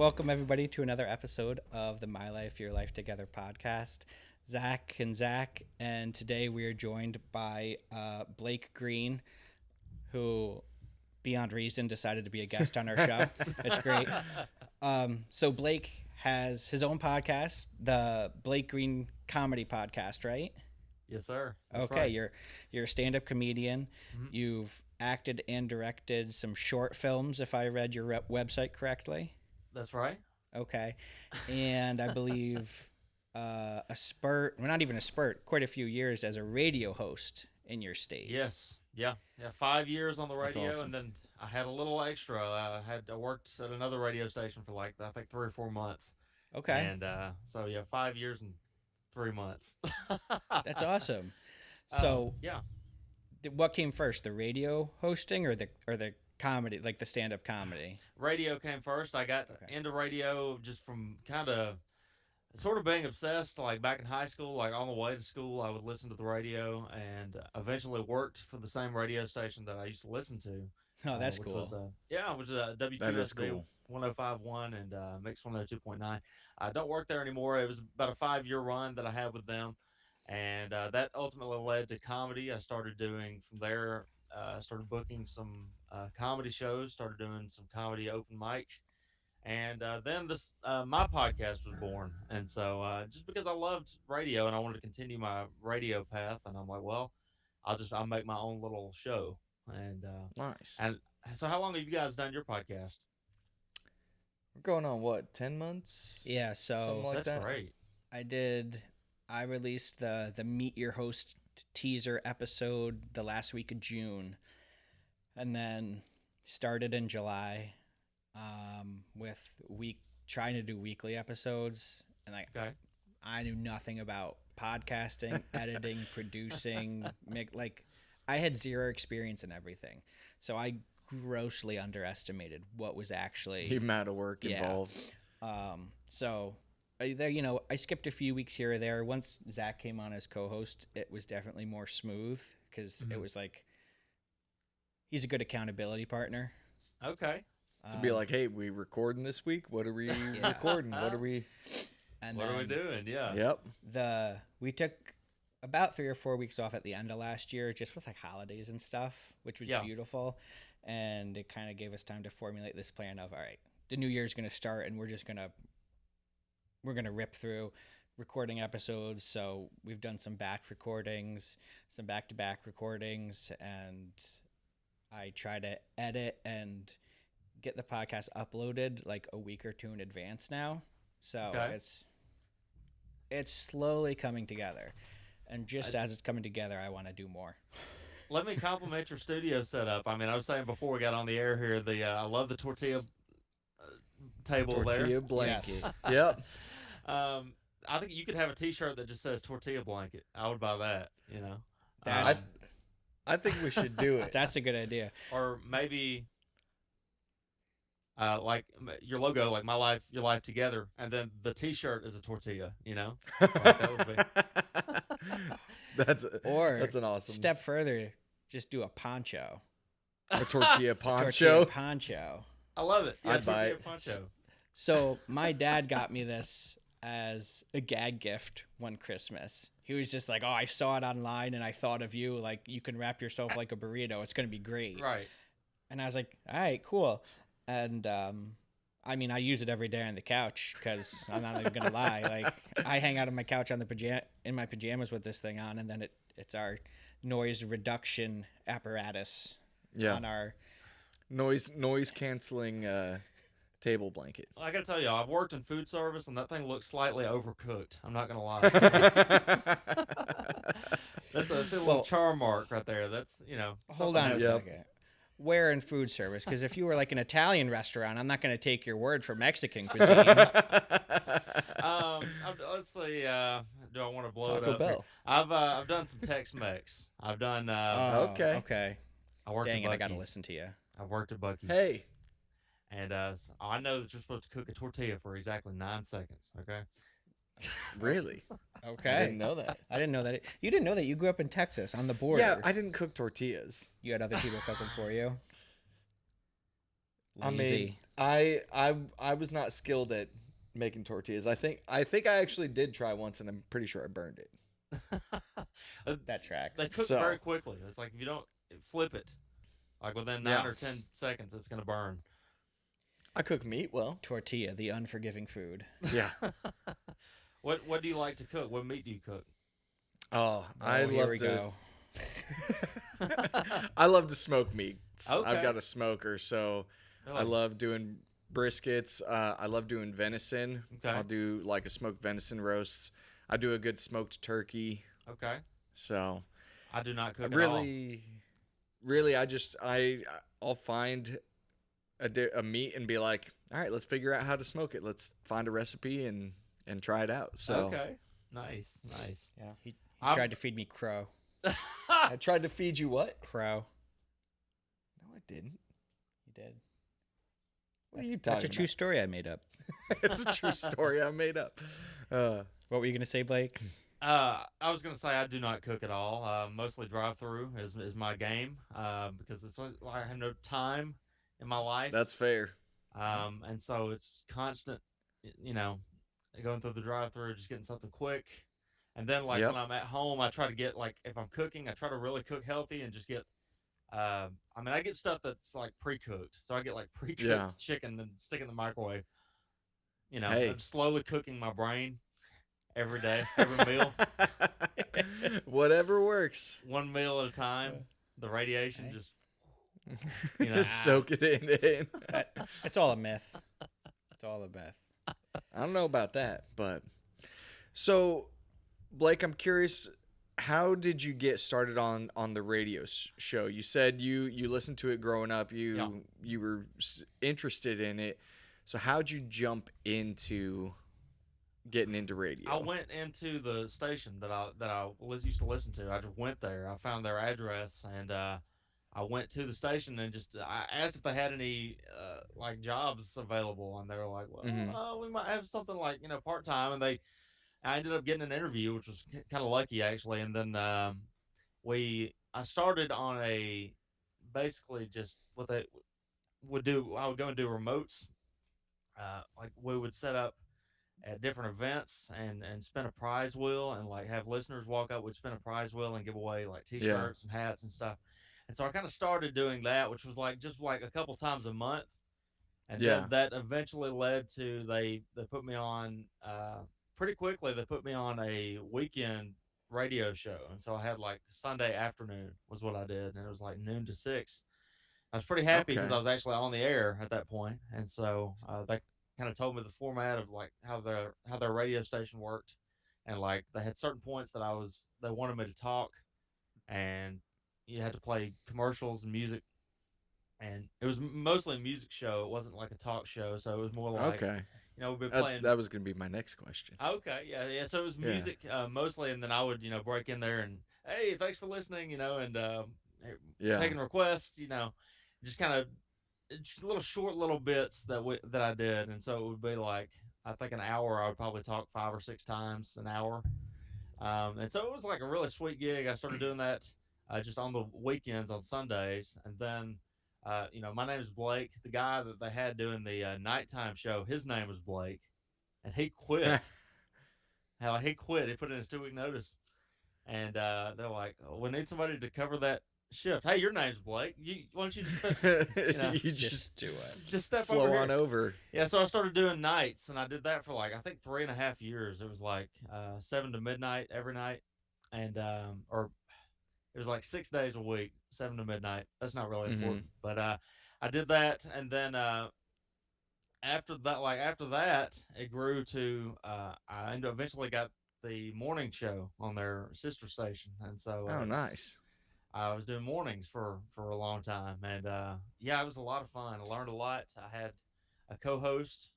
Welcome everybody to another episode of the My Life, Your Life Together podcast. Zach and Zach, and today we are joined by Blake Green, who, beyond reason, decided to be a guest on our show. It's great. So Blake has his own podcast, the Blake Green Comedy Podcast, right? Yes, sir. That's Okay, right. you're a stand-up comedian. Mm-hmm. You've acted and directed some short films, if I read your website correctly. That's right. Okay. And I believe not even a spurt, quite a few years as a radio host in your state. Yes. Yeah. 5 years on the That's radio, awesome. and then I had a little extra. I worked at another radio station for I think 3 or 4 months. Okay. And 5 years and 3 months. That's awesome. So, yeah. What came first, the radio hosting or the comedy, like the stand-up comedy? Radio came first. I got into radio just from kind of sort of being obsessed, like back in high school, like on the way to school, I would listen to the radio, and eventually worked for the same radio station that I used to listen to. Oh, that's which cool. Was, which is WQSB That is cool. 105.1 and Mix 102.9. I don't work there anymore. It was about a 5-year run that I had with them, and that ultimately led to comedy. I started doing from there. Started booking some comedy shows. Started doing some comedy open mic. And then this my podcast was born, and so just because I loved radio and I wanted to continue my radio path, and I'm like, well, I'll make my own little show, and Nice. and so how long have you guys done your podcast? We're going on what, 10 months? Yeah, Something so like That's that. great. I released the Meet Your Host teaser episode the last week of June, and then started in July with trying to do weekly episodes, and Okay. I knew nothing about podcasting, editing, producing, I had zero experience in everything, so I grossly underestimated what was actually The amount of work Yeah. involved. So I skipped a few weeks here or there. Once Zach came on as co-host, it was definitely more smooth because it was like he's a good accountability partner. Okay. To be like, hey, we recording this week? What are we recording? What are we? And What are we then doing? Yeah. Yep. we took about 3 or 4 weeks off at the end of last year, just with like holidays and stuff, which was beautiful. And it kind of gave us time to formulate this plan of, all right, the new year's going to start and we're going to rip through recording episodes. So we've done some batch recordings, some back-to-back recordings, and I try to edit and get the podcast uploaded like a week or two in advance now. So it's slowly coming together. And just as it's coming together, I want to do more. Let me compliment your studio setup. I mean, I was saying before we got on the air here, I love the tortilla table there. Tortilla blanket. Yes. Yep. I think you could have a T-shirt that just says "tortilla blanket." I would buy that. I think we should do it. That's a good idea. Or maybe like your logo, like "My Life, Your Life Together," and then the T-shirt is a tortilla. Like that would be. That's an awesome step further. Just do a poncho. a tortilla poncho. Tortilla poncho. I love it. Yeah, I'd buy tortilla it. poncho. So my dad got me this as a gag gift one Christmas. He was just like, "Oh, I saw it online and I thought of you. Like, you can wrap yourself like a burrito. It's gonna be great." Right. And I was like, "All right, cool." And I mean, I use it every day on the couch because I'm not even gonna lie. Like, I hang out on my couch in my pajamas with this thing on, and then it's our noise reduction apparatus on our Noise canceling table blanket. Well, I gotta tell you, I've worked in food service, and that thing looks slightly overcooked. I'm not gonna lie. That's a little char mark right there. That's Hold on a Yep. second. Where in food service? Because if you were like an Italian restaurant, I'm not going to take your word for Mexican cuisine. Let's see. Do I want to blow Taco it up? Bell. Here? I've done some Tex-Mex. I've done. Okay. Okay. I worked. Dang at it! I got to Buc-ee's. listen to you. I've worked at Buc-ee's. Hey. And so I know that you're supposed to cook a tortilla for exactly 9 seconds. Okay. Really? Okay. I didn't know that. I didn't know that. You didn't know that you grew up in Texas on the border. Yeah, I didn't cook tortillas. You had other people cooking for you. I Lazy. I was not skilled at making tortillas. I actually did try once, and I'm pretty sure I burned it. That tracks. They cook very quickly. It's like if you don't flip it, like within 9 or 10 seconds, it's gonna burn. I cook meat well. Tortilla, the unforgiving food. Yeah. What do you like to cook? What meat do you cook? Oh, Here we go. I love to smoke meat. Okay. I've got a smoker, so Really? I love doing briskets. I love doing venison. Okay. I'll do like a smoked venison roast. I do a good smoked turkey. Okay. So I do not cook really, I'll find a meat and be like, all right, let's figure out how to smoke it. Let's find a recipe and try it out. So okay, nice. Yeah, he tried to feed me crow. I tried to feed you what? Crow. No, I didn't. You did. What are you talking That's a true story I made up. It's a true story I made up. What were you gonna say, Blake? I was gonna say I do not cook at all. Mostly drive-through is my game. Because it's like I have no time in my life. That's fair. And so it's constant, you know, going through the drive-through, just getting something quick. And then when I'm at home, I try to get if I'm cooking, I try to really cook healthy and just get. I get stuff that's like pre-cooked, so I get like pre-cooked chicken and stick it in the microwave. I'm slowly cooking my brain every day, every meal. Whatever works. One meal at a time. The radiation just. Just soak it in. It's all a myth. It's all a myth. I don't know about that, but so Blake, I'm curious, how did you get started on the radio show? You said you listened to it growing up. You were interested in it. So how'd you jump into getting into radio? I went into the station that I used to listen to. I just went there. I found their address and I went to the station and I asked if they had any jobs available, and they were like, "Well, we might have something part time." And I ended up getting an interview, which was kind of lucky actually. And then I started on basically just what they would do. I would go and do remotes. We would set up at different events and spin a prize wheel and have listeners walk up. We'd spin a prize wheel and give away T-shirts and hats and stuff. And so I kind of started doing that, which was just a couple times a month. And then that eventually led to they put me on pretty quickly. They put me on a weekend radio show, and so I had Sunday afternoon was what I did, and it was noon to 6. I was pretty happy because I was actually on the air at that point, and so they kind of told me the format of how their radio station worked, and they had certain points that they wanted me to talk, and you had to play commercials and music, and it was mostly a music show. It wasn't like a talk show, so it was more we've been playing. That was gonna be my next question. Okay, yeah. So it was music mostly, and then I would break in there and hey, thanks for listening, and taking requests, just kind of just little bits that I did, and so it would be I think an hour. I would probably talk 5 or 6 times an hour, and so it was a really sweet gig. I started doing that just on the weekends on Sundays, and then my name is Blake. The guy that they had doing the nighttime show, his name was Blake, and he quit. He quit. He put in his 2-week notice, and they're like, "We need somebody to cover that shift. Hey, your name's Blake. Why don't you just you just do it? Just step flow over on here." over. Yeah, so I started doing nights, and I did that for I think 3.5 years. It was 7 to midnight every night, and or it was 6 days a week, 7 to midnight. That's not really important, but I did that, and then after that, it grew to I eventually got the morning show on their sister station, and so nice. I was doing mornings for a long time, and it was a lot of fun. I learned a lot. I had a co-host,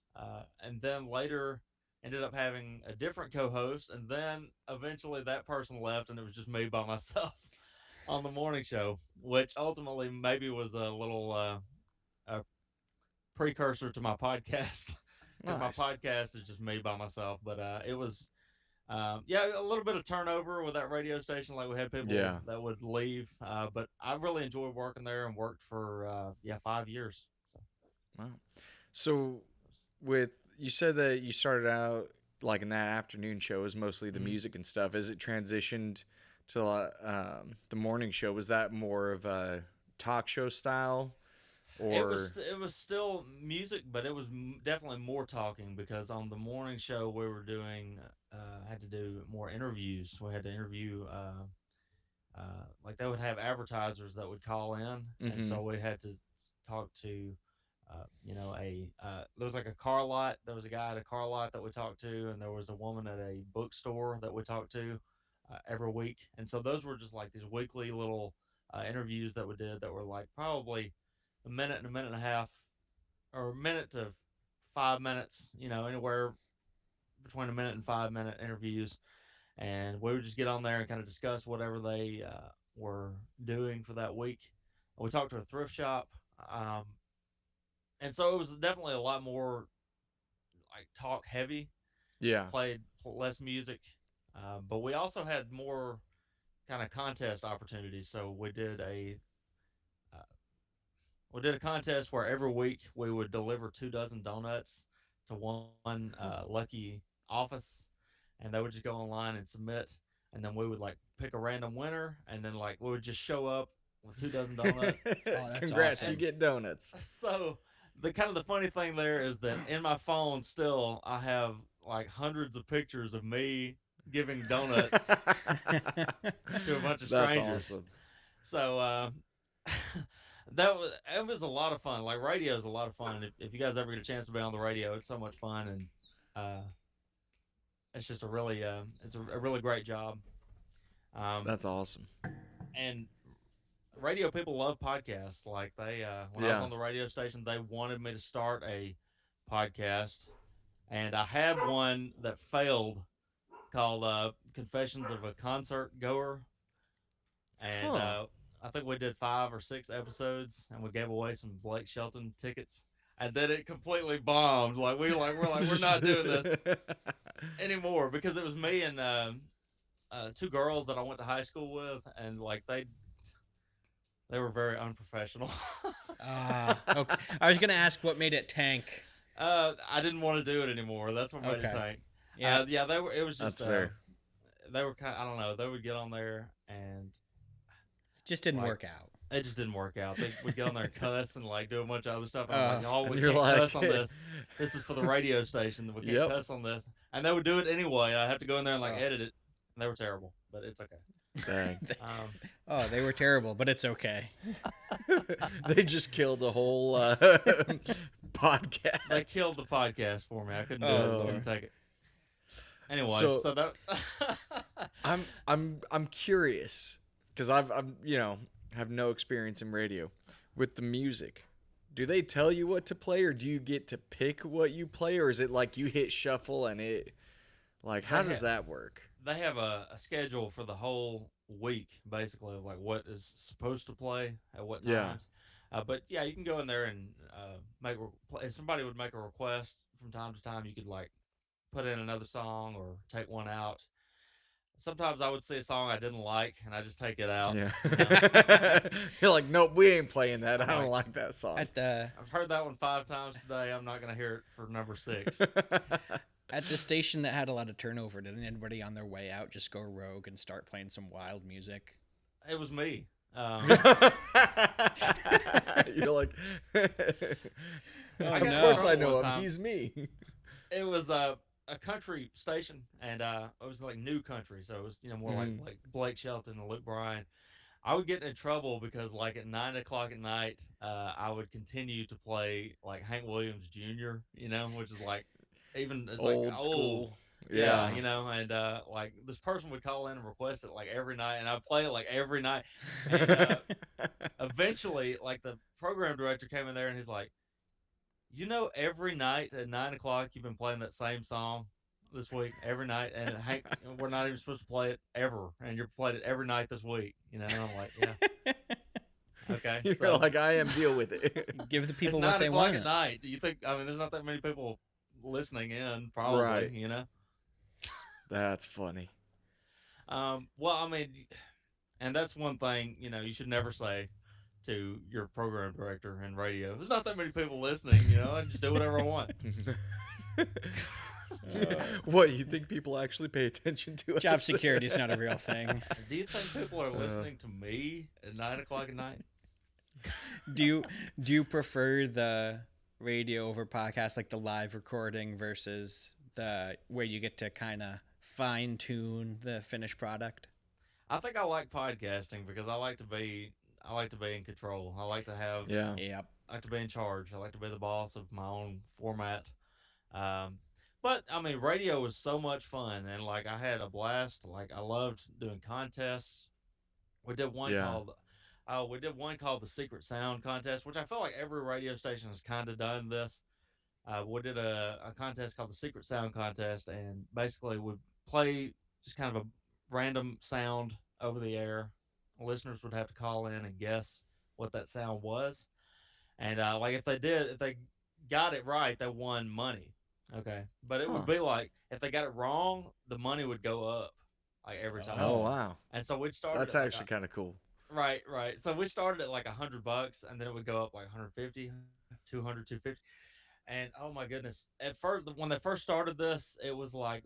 and then later ended up having a different co-host, and then eventually that person left, and it was just me by myself on the morning show, which ultimately maybe was a little a precursor to my podcast. Nice. My podcast is just me by myself, but it was a little bit of turnover with that radio station. We had people that would leave, but I really enjoyed working there and worked for 5 years. So. Wow. So, with you said that you started out like in that afternoon show was mostly the Mhm. music and stuff. As it transitioned to the morning show, was that more of a talk show style, or It was still music, but it was definitely more talking because on the morning show we were doing had to do more interviews. We had to interview like they would have advertisers that would call in, and mm-hmm. so we had to talk to a there was like a car lot. There was a guy at a car lot that we talked to, and there was a woman at a bookstore that we talked to every week. And so those were just like these weekly little interviews that we did that were like probably a minute and a minute and a half, or a minute to 5 minutes. Anywhere between a minute and 5 minute interviews, and we would just get on there and kind of discuss whatever they were doing for that week. We talked to a thrift shop, um, and so it was definitely a lot more like talk heavy. Yeah. Played less music, but we also had more kind of contest opportunities. So uh, we did a contest where every week we would deliver 2 dozen donuts to one lucky office, and they would just go online and submit, and then we would like pick a random winner, and then like we would just show up with 2 dozen donuts. Oh, that's Congrats, you awesome. get donuts. So the funny thing there is that in my phone still I have like hundreds of pictures of me giving donuts to a bunch of That's strangers. awesome. So that was it was a lot of fun. Like radio is a lot of fun. If you guys ever get a chance to be on the radio, it's so much fun, and uh, it's just a really great job. Um, That's awesome. and radio people love podcasts. Like they when I was Yeah. on the radio station, they wanted me to start a podcast, and I had one that failed called Confessions of a Concert Goer, and Huh. I think we did 5 or 6 episodes, and we gave away some Blake Shelton tickets, and then it completely bombed. Like we're not doing this anymore because it was me and two girls that I went to high school with, and like they were very unprofessional. Okay. I was gonna ask what made it tank. I didn't want to do it anymore. That's what made it Okay. tank. Yeah. Yeah, they were. It was just That's fair. they were kind. I don't know. They would get on there and Just didn't like work out. it just didn't work out. They would get on there and cuss and like do a bunch of other stuff. And I'm like, Uh, no, And we you're can't like, cuss on this. This is for the radio station. We can't yep. cuss on this. And they would do it anyway. I have to go in there and like Oh. edit it. And they were terrible, but it's okay. Dang. Um, They were terrible, but it's okay. They just killed the whole podcast. they killed the podcast for me. I couldn't do Oh, it. I Lord. couldn't take it. Anyway, So- so that I'm curious because I've have no experience in radio with the music. Do they tell you what to play, or do you get to pick what you play, or is it like you hit shuffle and it like how does that work? they have a schedule for the whole week, basically, of like what is supposed to play at what times. Yeah. But yeah, you can go in there and if somebody would make a request from time to time, you could like put in another song or take one out. Sometimes I would see a song I didn't like, and I just take it out. Yeah. You know? You're like, nope, we ain't playing that. I Right. don't like that song. At the I've heard that one 5 times today. I'm not gonna hear it for number 6. at the station that had a lot of turnover, didn't anybody on their way out just go rogue and start playing some wild music? It was me. You're like, I of got course in I trouble know one him. time. He's me. It was a country station, and it was like new country, so it was more like Blake Shelton and Luke Bryan. I would get in trouble because like at 9 o'clock at night, I would continue to play like Hank Williams Jr. Which is like even it's Old like school. Yeah, and like this person would call in and request it like every night, and I'd play it like every night. And eventually, like the program director came in there and he's like, every night at 9 o'clock you've been playing that same song this week every night, and Hank, we're not even supposed to play it ever, and you're playing it every night this week. And I'm like, yeah, okay. You're so like, I am. Deal with it. Give the it's people 9 what they o'clock want. at night. Do you think? I mean, there's not that many people listening in, probably. Right. That's funny. Well, I mean, and that's one thing you should never say to your program director in radio. There's not that many people listening, I just do whatever I want. What, you think people actually pay attention to Job us? security is not a real thing. Do you think people are listening to me at 9 o'clock at night? Do you prefer the radio over podcast, like the live recording, versus the where you get to kind of fine tune the finished product? I think I like podcasting because I like to be in control. I like to have Yeah. Yep. I like to be in charge. I like to be the boss of my own format. Um, but I mean, radio was so much fun, and like I had a blast. Like I loved doing contests. We did one Yeah. called the Secret Sound Contest, which I feel like every radio station has kind of done this. We did a contest called the Secret Sound Contest, and basically we play just kind of a random sound over the air. Listeners would have to call in and guess what that sound was, and like if they got it right, they won money. Okay, but it would Huh. be like if they got it wrong, the money would go up like every time. Oh, wow. And so we'd start That's at actually kind of cool. right. So we started at like $100, and then it would go up like 150, 200, 250. And oh my goodness, at first when they first started this, it was like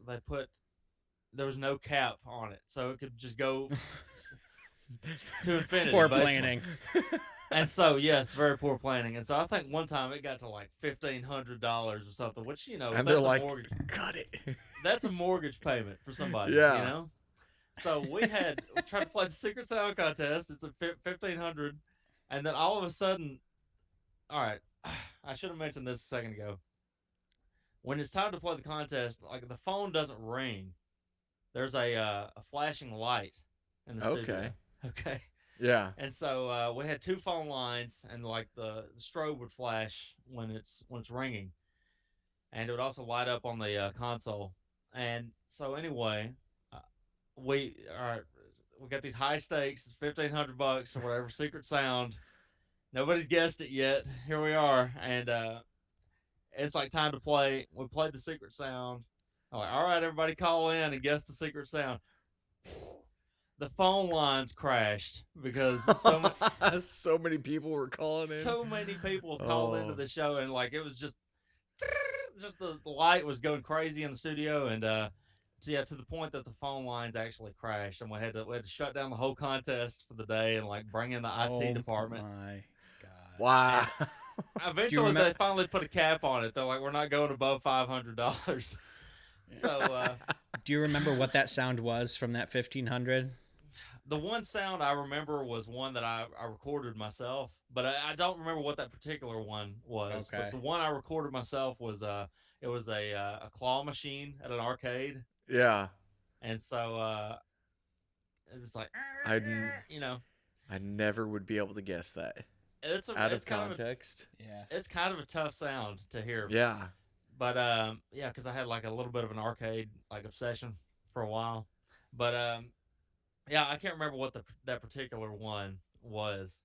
there was no cap on it, so it could just go to infinity. Poor basically. planning. And so yes, very poor planning. And so I think one time it got to like $1,500 or something, which And that's they're a like, mortgage. cut it. That's a mortgage payment for somebody. Yeah. So we tried to play the Secret Sound Contest. It's a 1,500, and then all of a sudden, all right, I should have mentioned this a second ago. When it's time to play the contest, like the phone doesn't ring. There's a flashing light in the studio. Okay. Okay. Yeah. And so we had two phone lines, and like the strobe would flash when it's ringing, and it would also light up on the console. And so anyway, we got these high stakes. It's $1,500 or whatever. Secret sound. Nobody's guessed it yet. Here we are, and it's like time to play. We played the secret sound. I'm like, all right, everybody, call in and guess the secret sound. The phone lines crashed because so many people were calling in. So many people called into the show, and like it was just the light was going crazy in the studio, and to the point that the phone lines actually crashed, and we had to shut down the whole contest for the day and like bring in the IT department. Oh my god! Wow. Eventually, they finally put a cap on it. They're like, we're not going above $500. So, do you remember what that sound was from that 1,500? The one sound I remember was one that I recorded myself, but I don't remember what that particular one was. Okay. But the one I recorded myself was it was a claw machine at an arcade. Yeah. And so it's like I never would be able to guess that. It's out of context. It's kind of a tough sound to hear. Yeah. But yeah, because I had like a little bit of an arcade like obsession for a while. But yeah, I can't remember what that particular one was.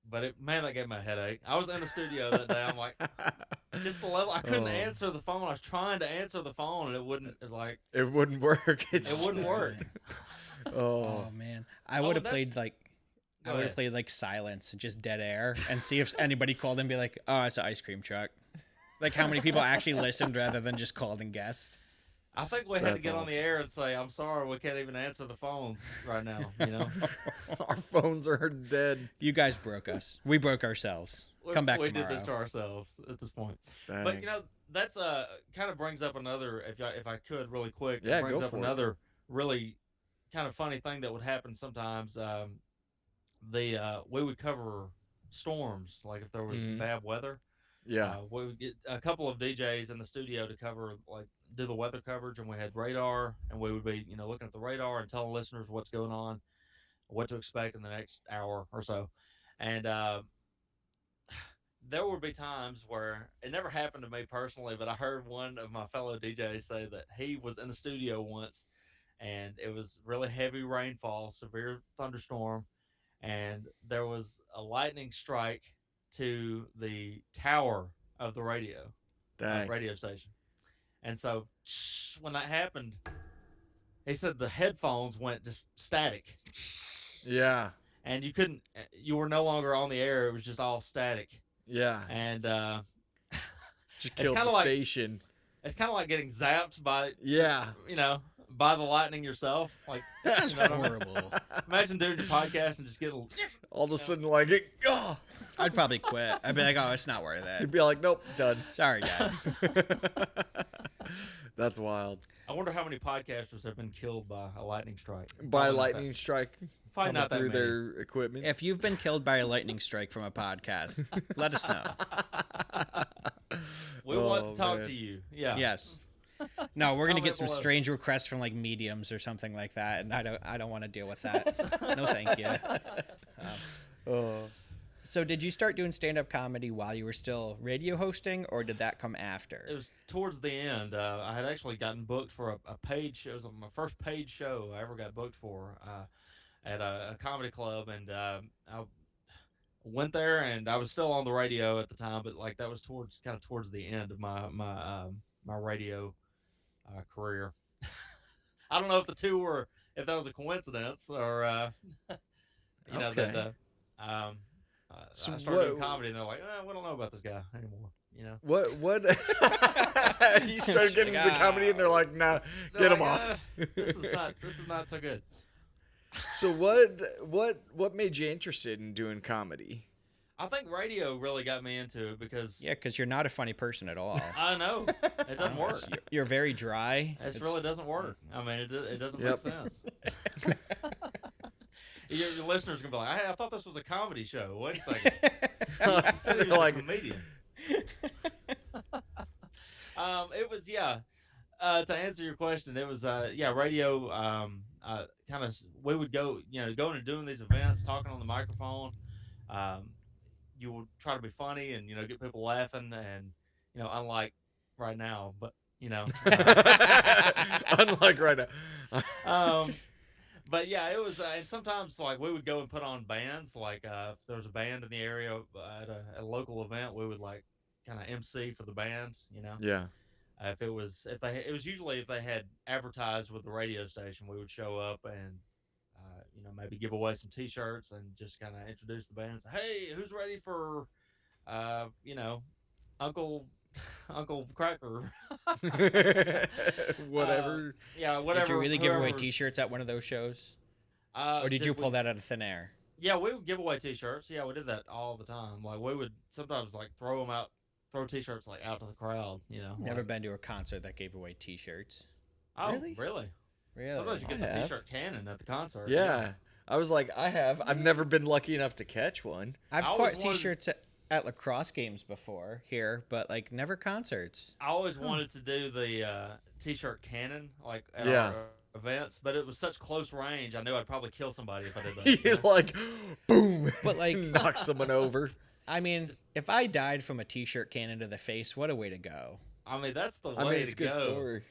But that gave me a headache. I was in the studio that day. I'm like, just the level. I couldn't answer the phone. I was trying to answer the phone, and it wouldn't. It's like it wouldn't work. It wouldn't work. Oh man, I would have played like silence, just dead air, and see if anybody called and be like, "Oh, it's an ice cream truck." Like how many people actually listened rather than just called and guessed. I think we had to get on the air and say, "I'm sorry, we can't even answer the phones right now." Our phones are dead. You guys broke us. We broke ourselves. Come back tomorrow. We did this to ourselves at this point. Dang. But that's kind of brings up another. If I could really quick, yeah, brings go up for another really kind of funny thing that would happen sometimes. We would cover storms, like if there was bad weather. Yeah. We would get a couple of DJs in the studio to do the weather coverage, and we had radar, and we would be looking at the radar and telling listeners what's going on, what to expect in the next hour or so. And there would be times where it never happened to me personally, but I heard one of my fellow DJs say that he was in the studio once, and it was really heavy rainfall, severe thunderstorm, and there was a lightning strike to the tower of the radio station. And so when that happened, he said the headphones went just static. Yeah. and you were no longer on the air. It was just all static, Yeah. and Just it's killed kind the of like station. it's kind of like getting zapped by Yeah. by the lightning yourself. Like, That sounds what I mean? horrible. Imagine doing your podcast and just getting All of a sudden, like, oh, I'd probably quit. I'd be like, oh, it's not worth you'd it. be like, nope, done. Sorry, guys. That's wild. I wonder how many podcasters have been killed by a lightning strike. By a Probably not lightning that- strike Probably coming not that through many. their equipment. If you've been killed by a lightning strike from a podcast, let us know. We want to Oh, talk man. to you. Yeah. Yes. No, we're gonna get Comment some below. strange requests from like mediums or something like that, and I don't want to deal with that. No, thank you. Oh. So, did you start doing stand-up comedy while you were still radio hosting, or did that come after? It was towards the end. I had actually gotten booked for a paid show. It was my first paid show I ever got booked for at a comedy club, and I went there, and I was still on the radio at the time, but like that was towards the end of my radio career. I don't know if the two were if that was a coincidence or that Okay. So I started doing what- comedy, and they're like, we don't know about this guy anymore. What? You started getting into comedy, and they're like, "Nah, They're get him like, off." This is not so good. So what made you interested in doing comedy? I think radio really got me into it because Yeah, because you're not a funny person at all. I know it doesn't work. You're very dry. It really doesn't work. I mean, it doesn't Yep. make sense. Your listeners are gonna be like, "Hey, I thought this was a comedy show. Wait a second. You said he was Like- a comedian." It was to answer your question, it was radio. Kind of we would go going and doing these events, talking on the microphone. You would try to be funny and get people laughing, and unlike right now, but Unlike right now. but yeah, it was, and sometimes like we would go and put on bands. Like if there was a band in the area at a local event, we would like kind of MC for the bands. Yeah. It was usually if they had advertised with the radio station, we would show up and maybe give away some T-shirts and just kind of introduce the band and say, hey, who's ready for Uncle Cracker. Whatever. Yeah, whatever. Did you really give away whoever's- T-shirts at one of those shows, or or did you pull that out of thin air? Yeah, we would give away T-shirts. Yeah, we did that all the time. Like we would sometimes like throw T-shirts like out to the crowd. Never been to a concert that gave away T-shirts. Oh, Really? really? Really? Sometimes you get I the have. T-shirt cannon at the concert. Yeah. I was like, I've never been lucky enough to catch one. I've I caught always wanted- T-shirts at lacrosse games before here, but like never concerts. I always wanted to do the T-shirt cannon like at Yeah. our events, but it was such close range. I knew I'd probably kill somebody if I did that. you You're know? like, boom. But, like- knock someone over. I mean, if I died from a T-shirt cannon to the face, what a way to go! I mean, that's the way I mean, it's a to good go. story.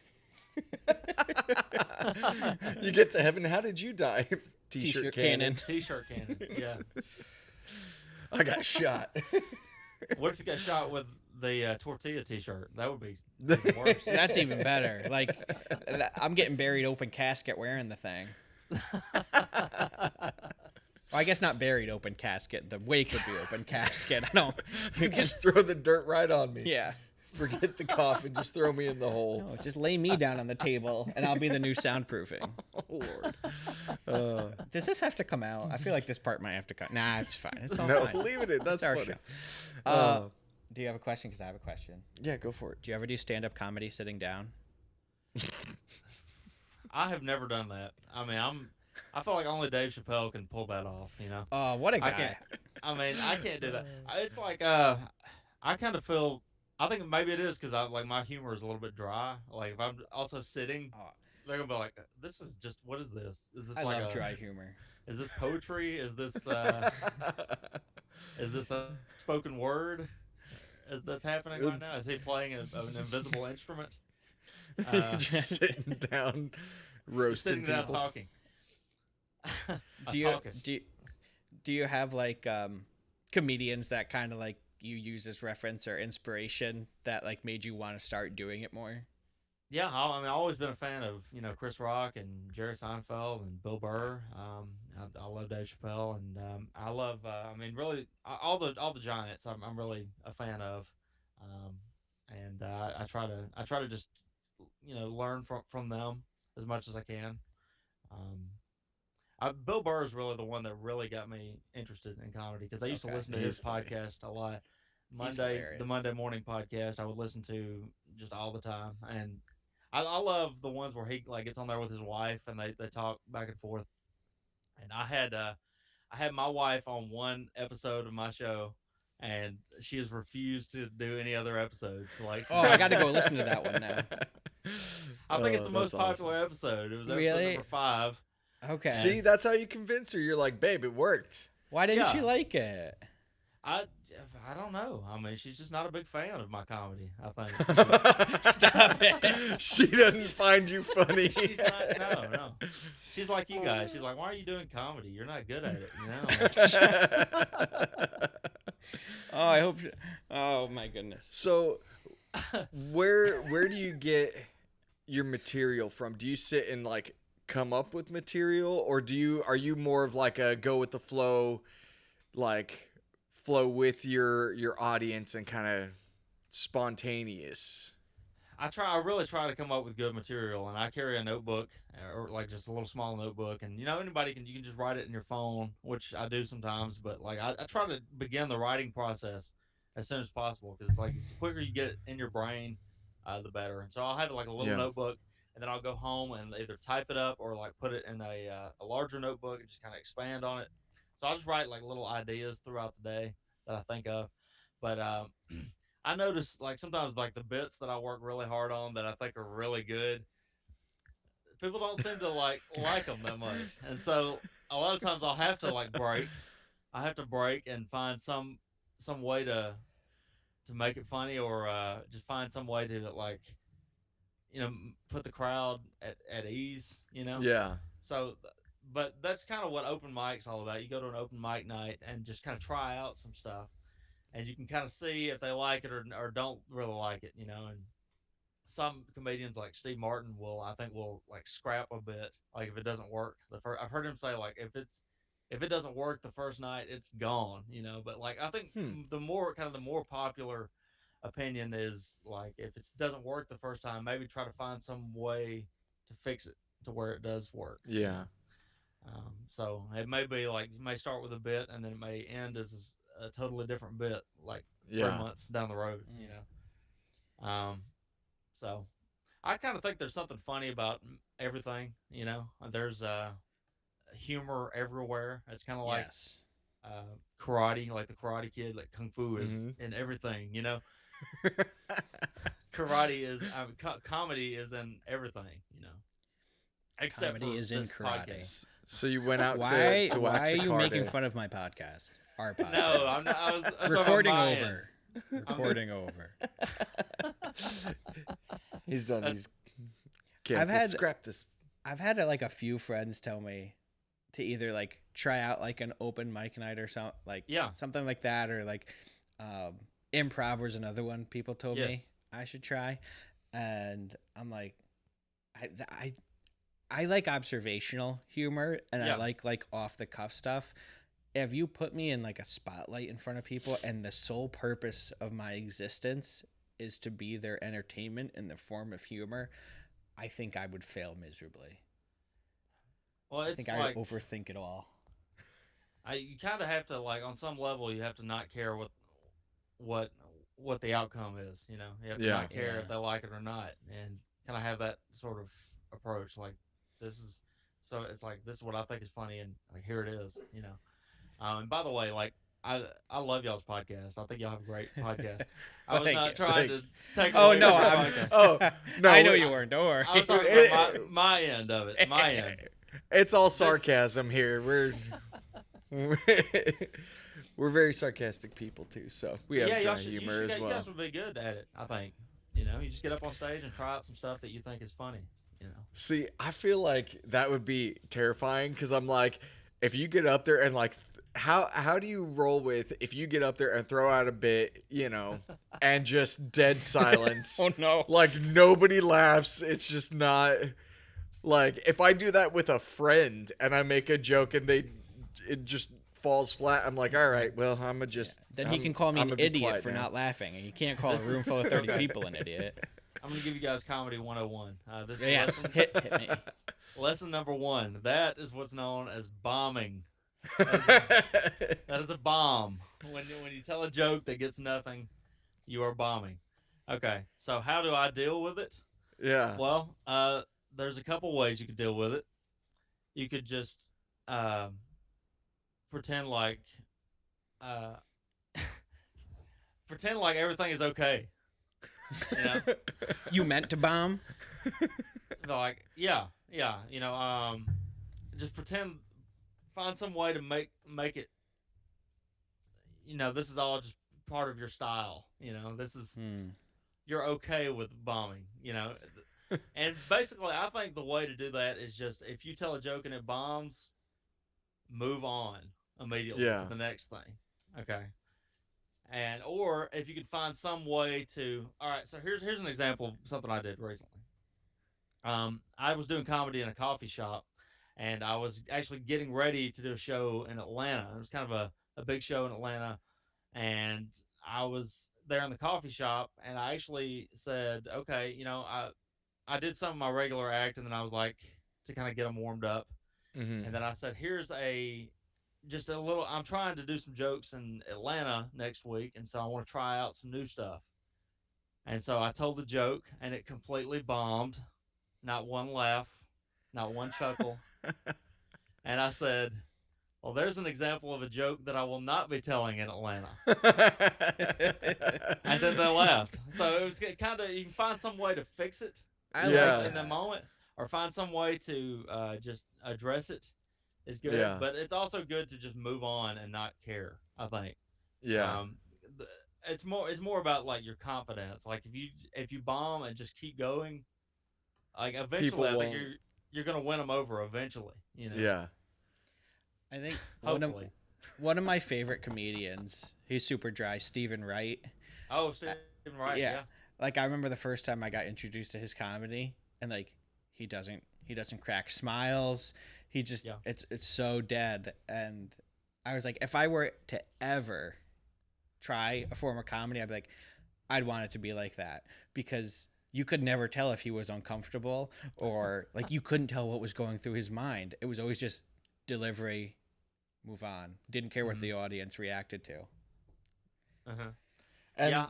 You get to heaven. How did you die? T-shirt cannon. T-shirt cannon. Yeah. I got shot. What if you got shot with the tortilla T-shirt? That would be even worse. That's even better. Like, I'm getting buried open casket wearing the thing. Well, I guess not buried open casket. The wake would be open casket. I don't. You just throw the dirt right on me. Yeah. Forget the coffin. Just throw me in the hole. No, just lay me down on the table, and I'll be the new soundproofing. Oh, Lord. Does this have to come out? I feel like this part might have to come. Nah, it's fine. It's all No, fine. leave it in. That's It's our funny. show. Do you have a question? Because I have a question. Yeah, go for it. Do you ever do stand-up comedy sitting down? I have never done that. I mean, I feel like only Dave Chappelle can pull that off. Oh, what a I guy! can't. I mean, I can't do that. It's like I kind of feel. I think maybe it is because my humor is a little bit dry. Like if I'm also sitting, Oh, they're gonna be like, "This is just what is this? Is this I like love dry humor. Is this poetry? Is this is this a spoken word? That's happening right now? Is he playing an invisible instrument? Just sitting down, roasting Sitting down people. talking. Do you have like comedians that kind of like you use as reference or inspiration that like made you want to start doing it more? I've always been a fan of Chris Rock and Jerry Seinfeld and Bill Burr. I love Dave Chappelle, and I love. Really, all the giants. I'm really a fan of, um, and I try to just learn from them as much as I can. Um, Bill Burr is really the one that really got me interested in comedy because I used to Okay. listen to He's his funny. podcast a lot. He's The hilarious. Monday morning podcast I would listen to just all the time, and I love the ones where he like gets on there with his wife and they talk back and forth. And I had my wife on one episode of my show, and she has refused to do any other episodes. Like Oh, I got to go listen to that one now. I think it's Oh, the that's most awesome. popular episode. It was episode Really? number 5. Okay. See, that's how you convince her. You're like, babe, it worked. Why didn't Yeah, she like it? I I don't know. I mean, she's just not a big fan of my comedy. I think Stop it. She doesn't find you funny. she's not. No, no. She's like you guys. She's like, why are you doing comedy? You're not good at it. Oh, I hope. Oh my goodness. So, where do you get your material from? Do you sit and like come up with material, or are you more of like a go with the flow, like flow with your audience and kind of spontaneous? I really try to come up with good material, and I carry a notebook or like just a little small notebook, and you can just write it in your phone, which I do sometimes, but like I try to begin the writing process as soon as possible because like the quicker you get it in your brain, the better. And so I'll have like a little Yeah. notebook, and then I'll go home and either type it up or like put it in a larger notebook and just kind of expand on it. So I'll just write like little ideas throughout the day that I think of, but I notice like sometimes like the bits that I work really hard on that I think are really good, people don't seem to like them that much, and so a lot of times I'll have to like break. I have to break and find some way to make it funny, or just find some way to like put the crowd at ease. Yeah. So, but that's kind of what open mic's all about. You go to an open mic night and just kind of try out some stuff, and you can kind of see if they like it or don't really like it, And some comedians like Steve Martin will like scrap a bit, like if it doesn't work. I've heard him say like if it doesn't work the first night, it's gone. But like I think Hmm. the more popular opinion is like if it doesn't work the first time, maybe try to find some way to fix it to where it does work. Yeah. So it may be like you may start with a bit and then it may end as a totally different bit, like three Yeah. months down the road. So I kind of think there's something funny about everything. There's humor everywhere. It's kind of like Yes. karate, like the Karate Kid, like kung fu is Mhm. in everything. Karate is comedy is in everything. Except Comedy for is in this karate. podcast. So you went out Why? to Why wax are a you car making to- fun of my podcast? Our podcast. No, I'm not. I'm talking Recording about my over. Recording over. He's done. He's I've canceled. had- Scrap this. I've had like a few friends tell me to either like try out like an open mic night or something like Yeah. something like that, or like improv was another one people told me Yes. I should try, and I'm like, I like observational humor and Yeah. I like off the cuff stuff. If you put me in like a spotlight in front of people and the sole purpose of my existence is to be their entertainment in the form of humor, I think I would fail miserably. Well, I it's think like I would overthink it all. you kind of have to like on some level you have to not care what what the outcome is. You have to Yeah. not care Yeah. if they like it or not, and kind of have that sort of approach. Like this is so it's like this is what I think is funny, and like here it is. And by the way, like I love y'all's podcast. I think y'all have a great podcast. I Well, was thank not you. trying Thanks. to take Oh away no, from your I'm. podcast. Oh, no, I know we- you weren't. Don't worry. I was talking about my end of it. My end. It's all sarcasm here. We're very sarcastic people too, so we have y'all dry should, humor as You well. guys would be good at it. I think. You just get up on stage and try out some stuff that you think is funny. See, I feel like that would be terrifying because I'm like, if you get up there and like, how do you roll with if you get up there and throw out a bit, and just dead silence. Oh no. Like nobody laughs. It's just not like if I do that with a friend and I make a joke and it just falls flat. I'm like, all right, well, I'm gonna just. Then he can call me an idiot for now. not laughing, and you can't call a room full of 30 people an idiot. I'm gonna give you guys comedy 101. This is Yes, hit me. lesson number 1. That is what's known as bombing. That is a bomb. When you tell a joke that gets nothing, you are bombing. Okay, so how do I deal with it? Yeah. Well, there's a couple ways you could deal with it. You could just pretend like pretend like everything is okay. You know, You meant to bomb? like yeah, just pretend, find some way to make it. This is all just part of your style. This is you're okay with bombing. And basically, I think the way to do that is just if you tell a joke and it bombs, move on immediately to the next thing. Okay. And or if you could find some way to, all right. So here's an example of something I did recently. I was doing comedy in a coffee shop, and I was actually getting ready to do a show in Atlanta. It was kind of a big show in Atlanta, and I was there in the coffee shop, and I actually said, okay, I did some of my regular act, and then I was like, to kind of get them warmed up. Mm-hmm. And then I said, here's just a little, I'm trying to do some jokes in Atlanta next week, and so I want to try out some new stuff. And so I told the joke, and it completely bombed. Not one laugh, not one chuckle. And I said, well, there's an example of a joke that I will not be telling in Atlanta. And then they laughed. So it was kind of, you can find some way to fix it in the moment, or find some way to just address it is good. Yeah. But it's also good to just move on and not care, I think. Yeah. It's more about like your confidence. Like if you bomb and just keep going, like eventually I think you're gonna win them over eventually. Yeah. I think hopefully one of my favorite comedians, he's super dry, Stephen Wright. Oh, Stephen Wright, yeah. Like I remember the first time I got introduced to his comedy, and like he doesn't crack smiles. He just it's so dead, and I was like, if I were to ever try a form of comedy, I'd be like, I'd want it to be like that, because you could never tell if he was uncomfortable, or like you couldn't tell what was going through his mind. It was always just delivery, move on. Didn't care what the audience reacted to. And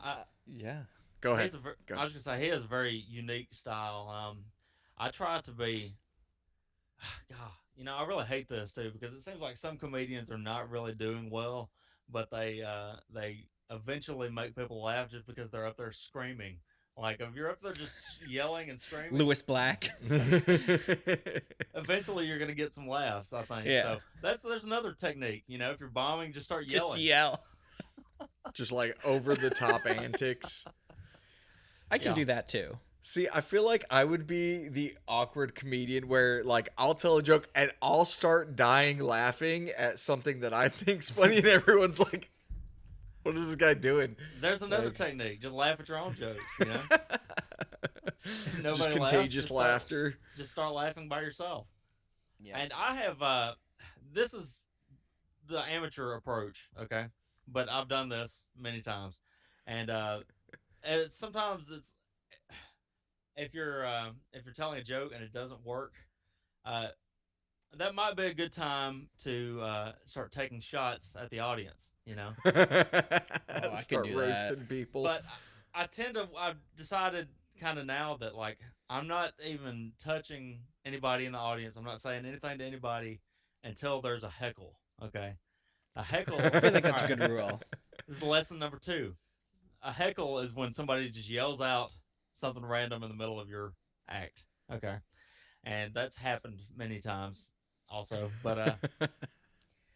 go ahead. I was gonna say he has a very unique style. I try to be. God, I really hate this too, because it seems like some comedians are not really doing well, but they eventually make people laugh just because they're up there screaming. Like if you're up there just yelling and screaming, Lewis Black. Eventually you're gonna get some laughs, I think. Yeah. So there's another technique. If you're bombing, just start yelling. Just yell. Just like over the top antics. I can do that too. See, I feel like I would be the awkward comedian where, like, I'll tell a joke and I'll start dying laughing at something that I think's funny, and everyone's like, "What is this guy doing?" There's another technique: just laugh at your own jokes. Just contagious laughter. Just start laughing by yourself. Yeah. And I have this is the amateur approach, okay? But I've done this many times, and sometimes it's. If you're telling a joke and it doesn't work, that might be a good time to start taking shots at the audience. I Start can do roasting that. people. But I've decided kind of now that like I'm not even touching anybody in the audience. I'm not saying anything to anybody until there's a heckle. Okay, a heckle. I feel like that's a good rule. This is lesson number 2. A heckle is when somebody just yells out something random in the middle of your act. Okay. And that's happened many times also. But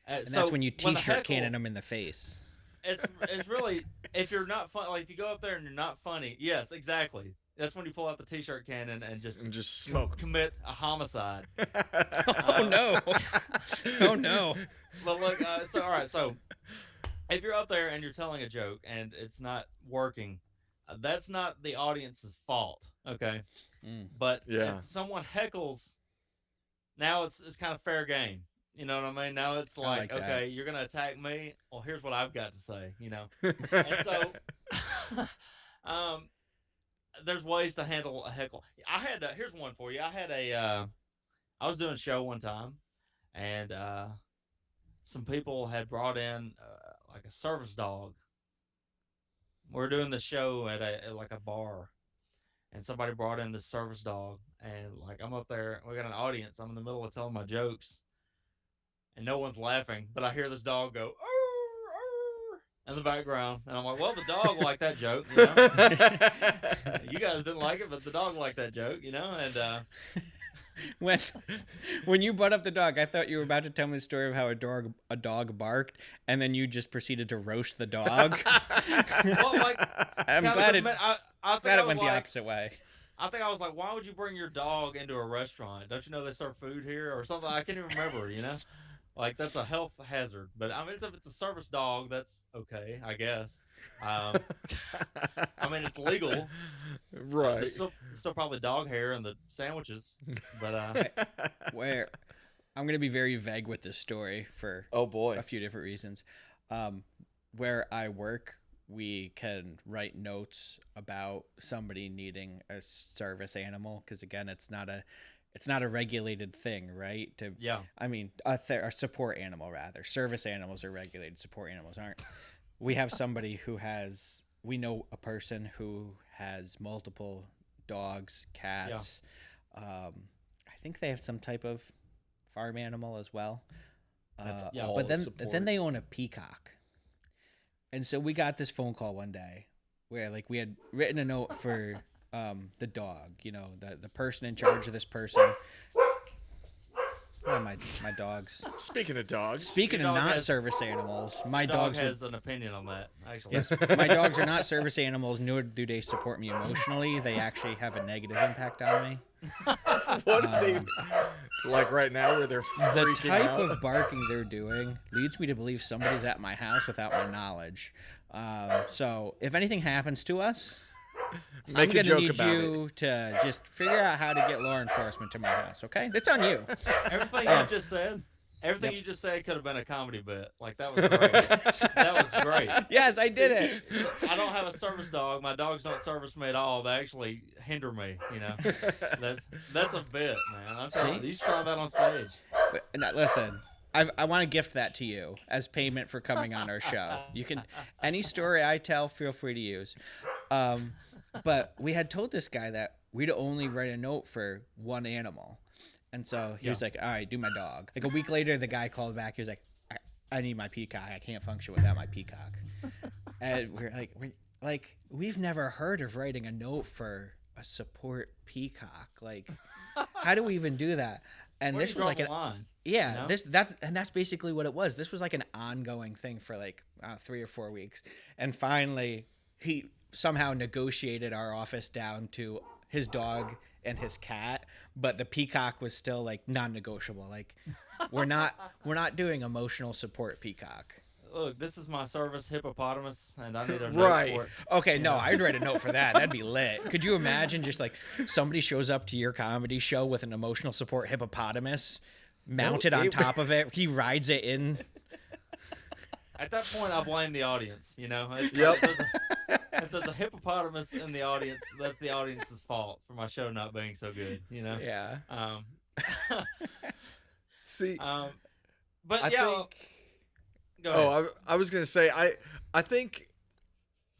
and that's when you t-shirt cannon them in the face. It's really, if you're not fun, like if you go up there and you're not funny, yes, exactly. That's when you pull out the t-shirt cannon and just smoke. Commit a homicide. Oh no. Oh no. But look, all right, so if you're up there and you're telling a joke and it's not working, that's not the audience's fault. Okay. Mm. But Yeah. if someone heckles, now it's kind of fair game. You know what I mean? Now it's I like, like that. okay, you're gonna attack me. Well, here's what I've got to say. And so, um, there's ways to handle a heckle. Here's one for you. I was doing a show one time, and some people had brought in like a service dog. We're doing the show at like a bar, and somebody brought in this service dog, and like I'm up there, we got an audience. I'm in the middle of telling my jokes, and no one's laughing, but I hear this dog go in the background, and I'm like, well, the dog liked that joke, You guys didn't like it, but the dog liked that joke, and when when you brought up the dog, I thought you were about to tell me the story of how a dog barked, and then you just proceeded to roast the dog. well, like, I'm glad it was went the like, opposite way. I think I was like, why would you bring your dog into a restaurant? Don't you know they serve food here or something? I can't even remember, Like, that's a health hazard. But, I mean, if it's a service dog, that's okay, I guess. I mean, it's legal. Right. There's still probably dog hair in the sandwiches. But, Where I'm gonna be very vague with this story for Oh boy. a few different reasons. Where I work, we can write notes about somebody needing a service animal because again, it's not a regulated thing, right? yeah. I mean, a support animal rather. Service animals are regulated. Support animals aren't. We have somebody we know a person who has multiple dogs, cats. I think they have some type of farm animal as well. all But then support. they own a peacock. And so we got this phone call one day where like we had written a note for the dog, the person in charge of this person. Oh, my dogs. Speaking of dogs. Speaking Your of dog not has- service animals, my Dog dogs has an opinion on that, actually. yes, my dogs are not service animals, nor do they support me emotionally. They actually have a negative impact on me. What are they like right now where they're The freaking type out? of barking they're doing leads me to believe somebody's at my house without my knowledge. So if anything happens to us, Make I'm a gonna joke need about you to just figure out how to get law enforcement to my house. Okay, that's on you. Everything you just said. Everything you just said could have been a comedy bit. Like, that was great. That was great. Yes, I did it. I don't have a service dog. My dogs don't service me at all. They actually hinder me. That's a bit, man. I'm telling you, you should try that on stage. Now, listen, I want to gift that to you as payment for coming on our show. You can any story I tell, feel free to use. But we had told this guy that we'd only write a note for one animal. And so he was like, all right, do my dog. Like a week later, the guy called back. He was like, I need my peacock. I can't function without my peacock. And we've never heard of writing a note for a support peacock. Like, how do we even do that? And Where this do you was draw like the line? yeah, that's basically what it was. This was like an ongoing thing for like 3 or 4 weeks. And finally, he somehow negotiated our office down to his dog and his cat, but the peacock was still like non-negotiable. Like we're not doing emotional support peacock. Look, this is my service hippopotamus, and I need a Right. note for it. Okay, no, I'd write a note for that. That'd be lit. Could you imagine just like somebody shows up to your comedy show with an emotional support hippopotamus mounted on top of it? He rides it in. At that point, I blame the audience. Yep. If there's a hippopotamus in the audience, that's the audience's fault for my show not being so good. Yeah. See, But I yeah. think. Go ahead. Oh, I was gonna say I think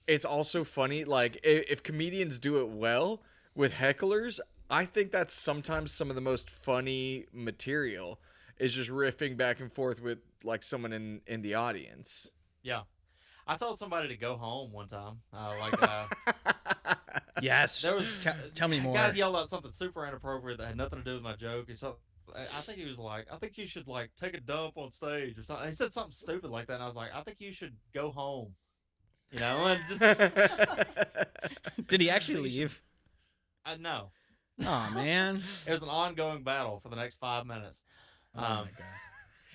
it's also funny. Like if comedians do it well with hecklers, I think that's sometimes some of the most funny material is just riffing back and forth with like someone in the audience. Yeah. I told somebody to go home one time. Yes. There was Tell me more. guy yelled out something super inappropriate that had nothing to do with my joke. I think he was like, I think you should like take a dump on stage or something. He said something stupid like that, and I was like, I think you should go home. And just Did he actually leave? no. Oh man. It was an ongoing battle for the next 5 minutes. Oh my god.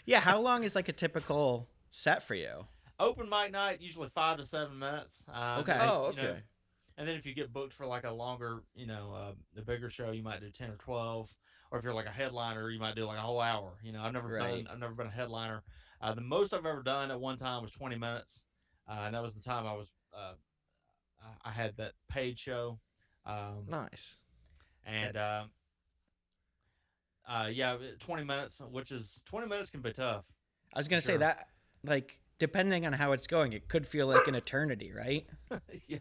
Yeah, how long is like a typical set for you? Open mic night, usually 5 to 7 minutes. Okay. Oh, okay. And then if you get booked for like a longer, a bigger show, you might do 10 or 12. Or if you're like a headliner, you might do like a whole hour. I've never been a headliner. The most I've ever done at one time was 20 minutes, and that was the time I had that paid show. Nice. And yeah, 20 minutes, 20 minutes can be tough. I was gonna say that, like, depending on how it's going, it could feel like an eternity, right? Yeah.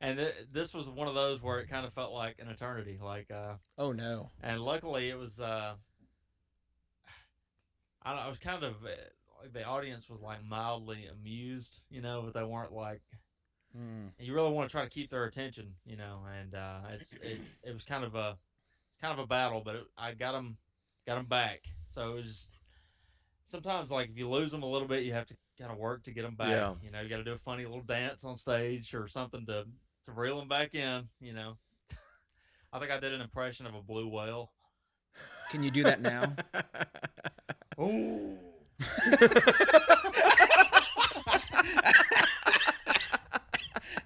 And this was one of those where it kind of felt like an eternity. Like, oh no. And luckily, it was. I don't know. I was kind of like the audience was like mildly amused, but they weren't like. You really want to try to keep their attention, and it was kind of a battle, but I got them back. So it was just sometimes like if you lose them a little bit, you have to kind of work to get them back. Yeah. You got to do a funny little dance on stage or something to reel them back in. I think I did an impression of a blue whale. Can you do that now? Oh.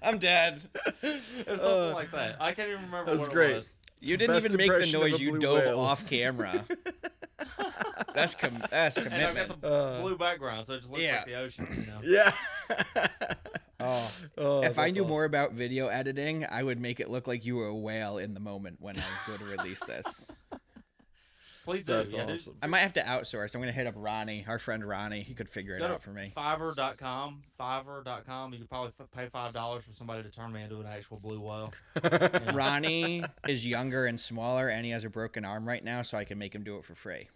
I'm dead. It was something like that. I can't even remember what great. it was. You didn't even make the noise. You dove whale. off camera. That's commitment. And I've got the blue background, so it just looks like the ocean. Yeah. If I knew more about video editing, I would make it look like you were a whale in the moment when I go to release this. Please do. That's awesome. I might have to outsource. I'm going to hit up Ronnie, our friend Ronnie. He could figure it out for me. Fiverr.com. You could probably pay $5 for somebody to turn me into an actual blue whale. Ronnie is younger and smaller, and he has a broken arm right now, so I can make him do it for free.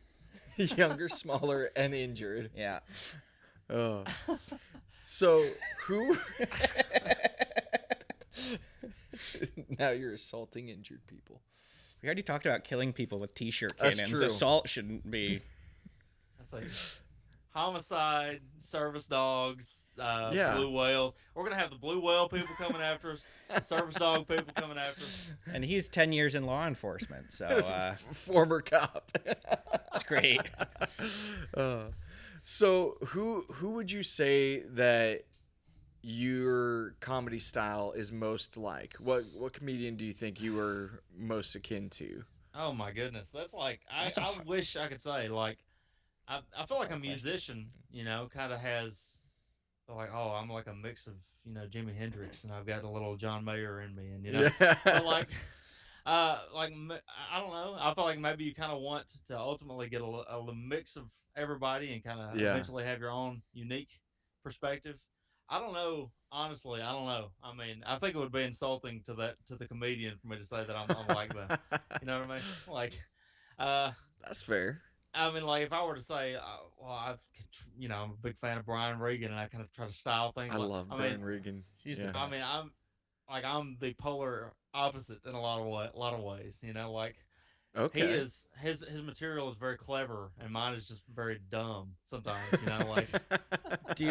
Younger, smaller, and injured. Yeah. So who? Now you're assaulting injured people. We already talked about killing people with t-shirt That's cannons. true. Assault shouldn't be. That's like homicide, service dogs, Yeah. blue whales. We're going to have the blue whale people coming after us, the service dog people coming after us. And he's 10 years in law enforcement, so Former cop. it's great. So who would you say that your comedy style is most like? What comedian do you think you were most akin to? Oh my goodness, that's like I wish I could say like I feel like a musician, kind of has like I'm like a mix of Jimi Hendrix and I've got a little John Mayer in me and but like I don't know, I feel like maybe you kind of want to ultimately get a mix of everybody and kind of eventually have your own unique perspective. I don't know. Honestly, I don't know. I mean, I think it would be insulting to the comedian for me to say that I'm like that. You know what I mean? Like, that's fair. I mean, like if I were to say, I'm a big fan of Brian Regan, and I kind of try to style things. I love Brian Regan. He's the best. I mean, I'm the polar opposite in a lot of ways. Like. Okay. He is his material is very clever, and mine is just very dumb sometimes. Like. Do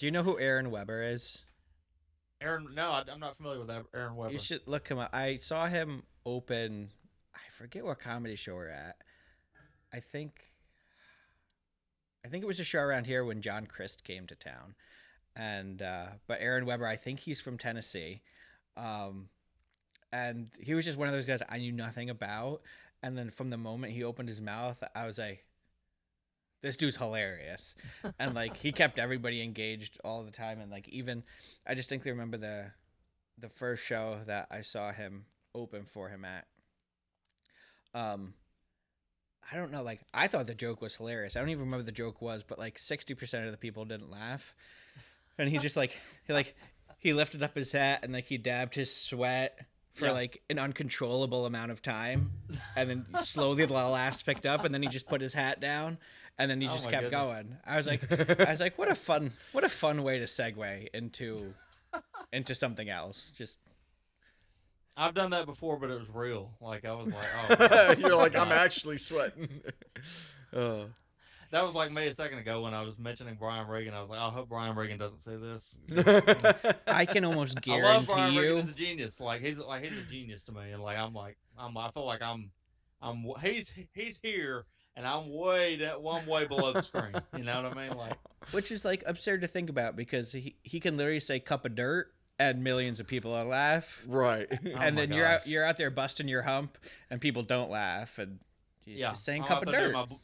you know who Aaron Weber is? No, I'm not familiar with Aaron Weber. You should look him up. I saw him open. I forget what comedy show we're at. I think it was a show around here when John Christ came to town, and but Aaron Weber, I think he's from Tennessee. And he was just one of those guys I knew nothing about. And then from the moment he opened his mouth, I was like, this dude's hilarious. And like he kept everybody engaged all the time. And like even I distinctly remember the first show that I saw him open for him at. I don't know, like I thought the joke was hilarious. I don't even remember what the joke was, but like 60% of the people didn't laugh. And he just he lifted up his hat and like he dabbed his sweat for like an uncontrollable amount of time, and then slowly the laughs picked up, and then he just put his hat down, and then he just kept going. I was like, what a fun way to segue into something else. Just I've done that before, but it was real. Like I was like, oh, you're like I'm actually sweating. That was like me a second ago when I was mentioning Brian Regan. I was like, I hope Brian Regan doesn't see this. I can almost guarantee I love Brian Regan. He's a genius. He's a genius to me. And like I feel like he's here and I'm way below the screen. You know what I mean? Like, which is like absurd to think about because he can literally say cup of dirt and millions of people will laugh. Right. And then gosh. you're out there busting your hump, and people don't laugh, and he's Yeah, just saying I'm cup out of there doing dirt. my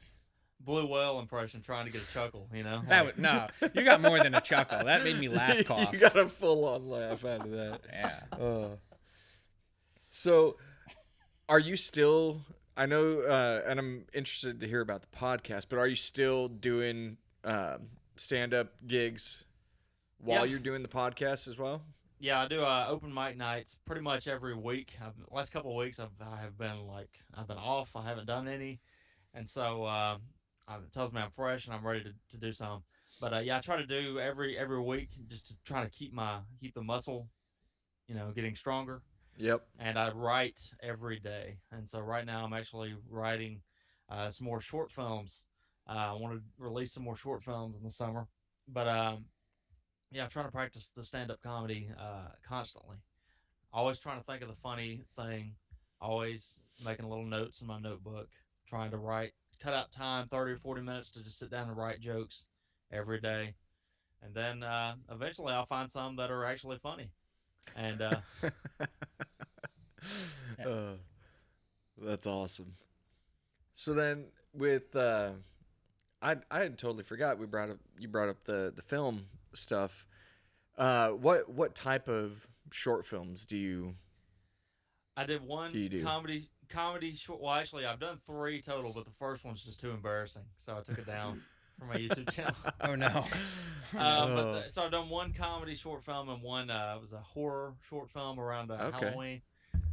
Blue Whale impression, trying to get a chuckle. That would no, you got more than a chuckle. That made me laugh cough. You got a full on laugh out of that. Yeah. So, are you still? I know, and I'm interested to hear about the podcast. But are you still doing stand-up gigs while Yeah. you're doing the podcast as well? Yeah, I do open mic nights pretty much every week. Last couple of weeks, I've been I've been off. I haven't done any, and so it tells me I'm fresh and I'm ready to do some. But yeah, I try to do every week just to try to keep the muscle, getting stronger. Yep. And I write every day. And so right now I'm actually writing some more short films. I want to release some more short films in the summer. But yeah, I'm trying to practice the stand up comedy constantly. Always trying to think of the funny thing, always making little notes in my notebook, trying to cut out time, 30 or 40 minutes to just sit down and write jokes every day. And then eventually I'll find some that are actually funny. And uh, that's awesome. So then, with I had totally forgot you brought up the film stuff. What type of short films I did one do you do? comedy short. Well, actually, I've done 3 total, but the first one's just too embarrassing, so I took it down from my YouTube channel. Oh no. So I've done one comedy short film and one was a horror short film around Okay. Halloween,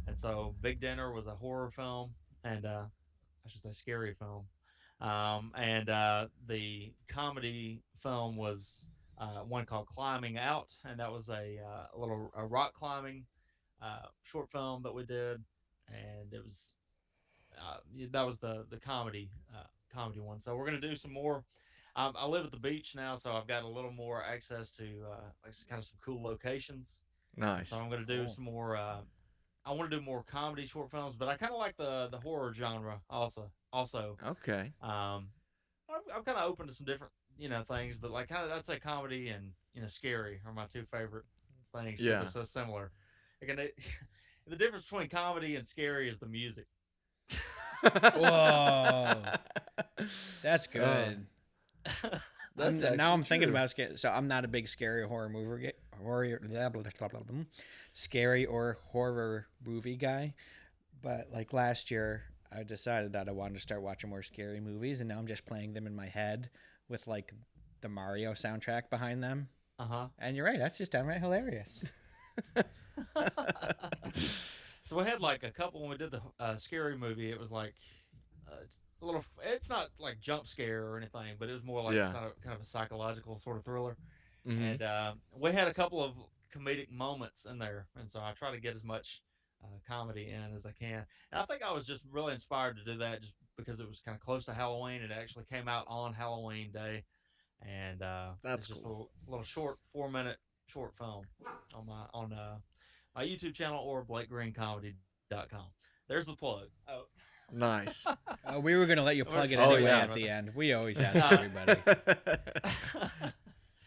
and so Big Dinner was a horror film, and I should say scary film, and the comedy film was one called Climbing Out, and that was a rock climbing short film that we did, and it was that was the comedy one. So we're gonna do some more. I live at the beach now, so I've got a little more access to kind of some cool locations. Nice. So I'm gonna do some more. I want to do more comedy short films, but I kind of like the horror genre also. Okay. I'm kind of open to some different things, but like kind of I'd say comedy and scary are my 2 favorite things because Yeah. they're so similar. Again, the difference between comedy and scary is the music. Whoa. That's good. Now I'm thinking about so I'm not a big scary scary or horror movie guy, but like last year I decided that I wanted to start watching more scary movies, and now I'm just playing them in my head with like the Mario soundtrack behind them. And you're right, that's just downright hilarious. So we had like a couple when we did the scary movie. It was like a little. It's not like jump scare or anything, but it was more like kind of a psychological sort of thriller. Mm-hmm. And we had a couple of comedic moments in there, and so I try to get as much comedy in as I can. And I think I was just really inspired to do that just because it was kind of close to Halloween. It actually came out on Halloween Day, and That's it's just cool. a little short 4-minute short film on my YouTube channel or BlakeGreenComedy.com. There's the plug. Oh. Nice. We were going to let you plug it anyway at the end. We always ask everybody.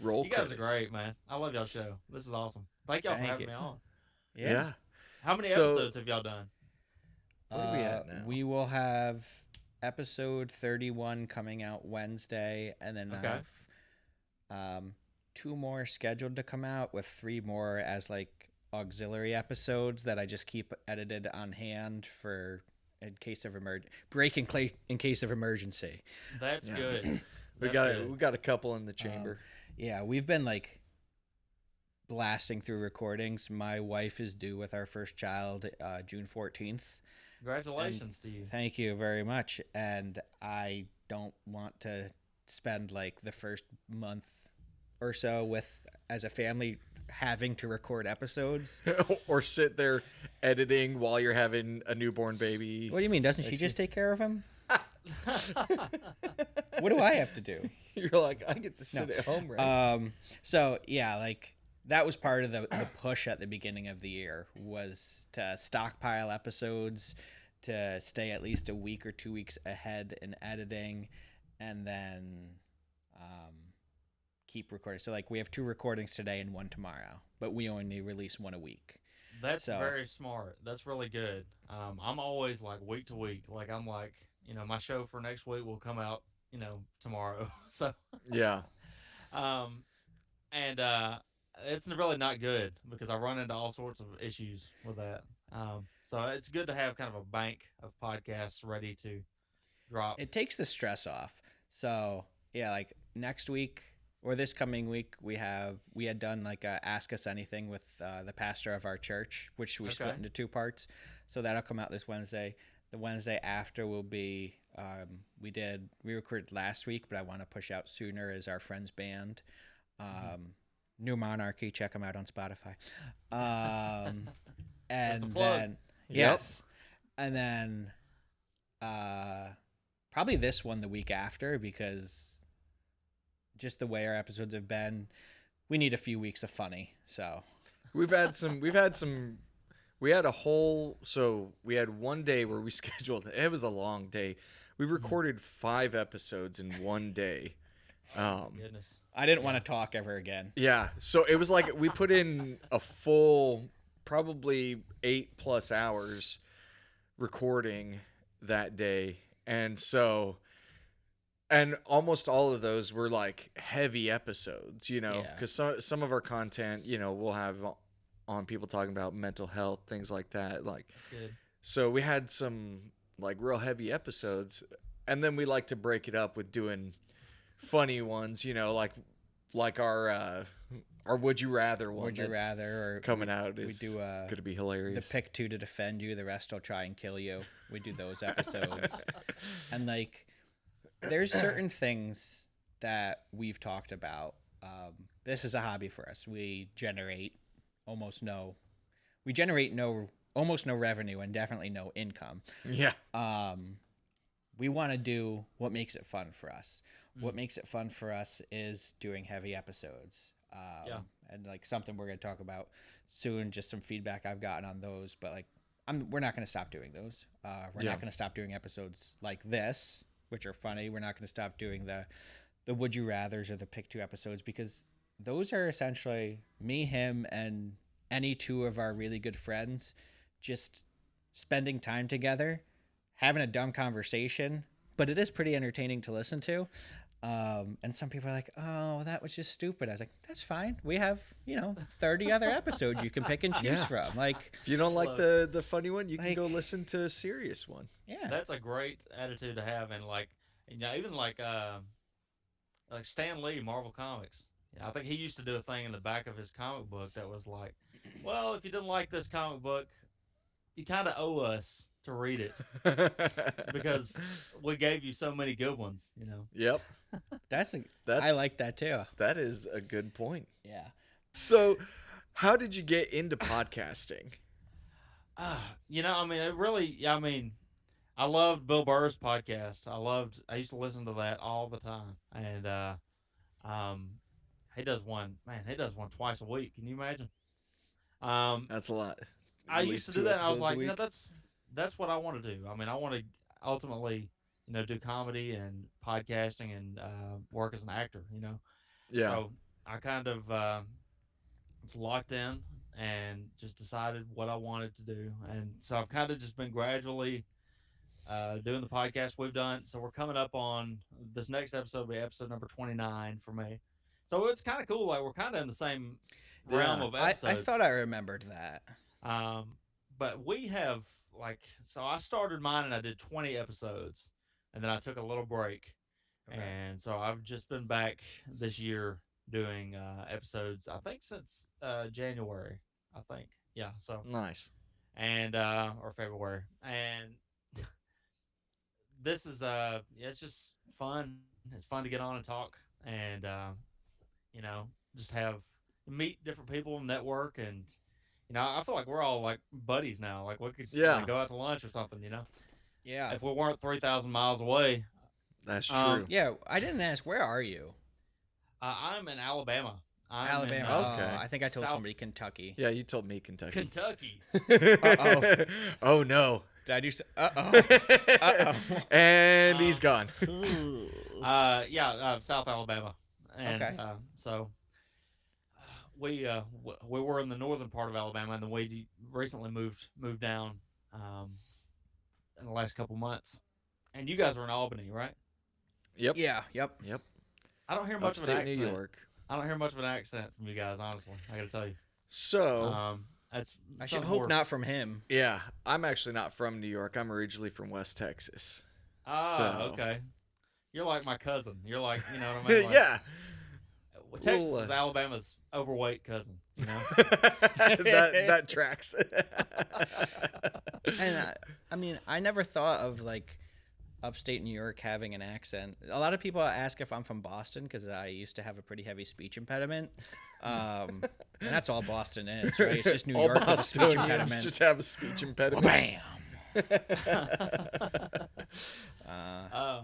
Roll You guys credits. are great, man. I love y'all show. This is awesome. Thank y'all for having me on. Yeah. How many episodes have y'all done? Where are we at now? We will have episode 31 coming out Wednesday, and then I have 2 more scheduled to come out, with 3 more as like auxiliary episodes that I just keep edited on hand for in case of in case of emergency. That's good. We got a couple in the chamber. Yeah, we've been like blasting through recordings. My wife is due with our first child June 14th. Congratulations to you. Thank you very much. And I don't want to spend like the first month or so as a family having to record episodes. Or sit there editing while you're having a newborn baby. What do you mean? Doesn't she just take care of him? What do I have to do? You're like, I get to sit at home, right? So yeah, like that was part of the push at the beginning of the year, was to stockpile episodes, to stay at least a week or 2 weeks ahead in editing, and then keep recording. So like we have 2 recordings today and 1 tomorrow, but we only release 1 a week. That's So very smart. That's really good. I'm always like week to week. Like I'm like, my show for next week will come out, tomorrow. So, Yeah. um, and it's really not good because I run into all sorts of issues with that. So it's good to have kind of a bank of podcasts ready to drop. it takes the stress off. So yeah, like next week or this coming week, we had done like a Ask Us Anything with the pastor of our church, which we split Okay. into 2 parts. So that'll come out this Wednesday. The Wednesday after will be we recorded last week, but I want to push out sooner, is our friend's band, New Monarchy. Check them out on Spotify. And plug. then yes, and then probably this one the week after, because just the way our episodes have been, we need a few weeks of funny. So We had a whole, so we had one day where we scheduled, it was a long day. We recorded 5 episodes in one day. Goodness. I didn't want to talk ever again. Yeah. So it was like we put in a full, probably 8+ hours recording that day. And almost all of those were like heavy episodes, Yeah. because some of our content, we'll have on people talking about mental health, things like that. Like, That's good. so we had some like real heavy episodes, and then we like to break it up with doing funny ones, like our Would You Rather one. Would you that's rather? Or coming out we is do going to be hilarious. the pick 2 to defend you, the rest will try and kill you. We do those episodes. And like there's certain things that we've talked about. This is a hobby for us. We generate almost no revenue and definitely no income. Yeah. We want to do what makes it fun for us. What makes it fun for us is doing heavy episodes. And like something we're going to talk about soon, just some feedback I've gotten on those, but like we're not going to stop doing those. We're not going to stop doing episodes like this, which are funny. We're not going to stop doing the Would You Rathers or the Pick 2 episodes, because those are essentially me, him, and any 2 of our really good friends just spending time together, having a dumb conversation, but it is pretty entertaining to listen to. And some people are like, "Oh, that was just stupid." I was like, "That's fine. We have, 30 other episodes you can pick and choose from." Like, If you don't like the funny one, you can Like- go listen to a serious one. yeah, That's a great attitude to have, and even like Stan Lee, Marvel Comics. I think he used to do a thing in the back of his comic book that was like, "Well, if you didn't like this comic book, you kind of owe us to read it because we gave you so many good ones." Yep. I like that too. That is a good point. Yeah. So, how did you get into podcasting? I loved Bill Burr's podcast. I used to listen to that all the time, and he does one twice a week. Can you imagine? That's a lot. I At used least to 2 do that, and I was episodes a like, week? that's what I want to do. I mean, I want to ultimately, do comedy and podcasting and work as an actor. Yeah. So I kind of was locked in and just decided what I wanted to do, and so I've kind of just been gradually doing the podcast we've done. So we're coming up on this next episode, will be episode number 29 for me. So it's kind of cool. Like we're kind of in the same realm of I episodes. thought I remembered that. But we have so I started mine and I did 20 episodes, and then I took a little break, and so I've just been back this year doing episodes. I think since January. I think So Nice. and or February, and this is it's just fun. It's fun to get on and talk, and just meet different people, network, and I feel like we're all like buddies now. Like we could go out to lunch or something. Yeah. If we weren't 3,000 miles away. That's true. Yeah. I didn't ask, where are you? I'm in Alabama. Alabama. Okay. I think I told South- somebody Kentucky. Yeah, you told me Kentucky. Kentucky. Uh-oh. Oh no. Did I do so? Uh-oh. And he's gone. South Alabama. and Okay. so we were in the northern part of Alabama, and then we recently moved down um, in the last couple months. And you guys were in Albany, right? Yep. Yeah. Yep. Yep. I don't hear much of an Upstate New accent. York. I don't hear much of an accent from you guys, honestly. I got to tell you. So, That's I should sounds hope more. not from him. yeah, I'm actually not from New York. I'm originally from West Texas. Ah, So, okay. You're like my cousin. You're like, you know what I mean? Like, yeah. Texas Little, is Alabama's overweight cousin. You know. that tracks. And I mean, I never thought of like upstate New York having an accent. A lot of people ask if I'm from Boston because I used to have a pretty heavy speech impediment. And that's all Boston is, right? It's just New All York with a speech Bostonians impediment. just have a speech impediment. Bam. Yeah.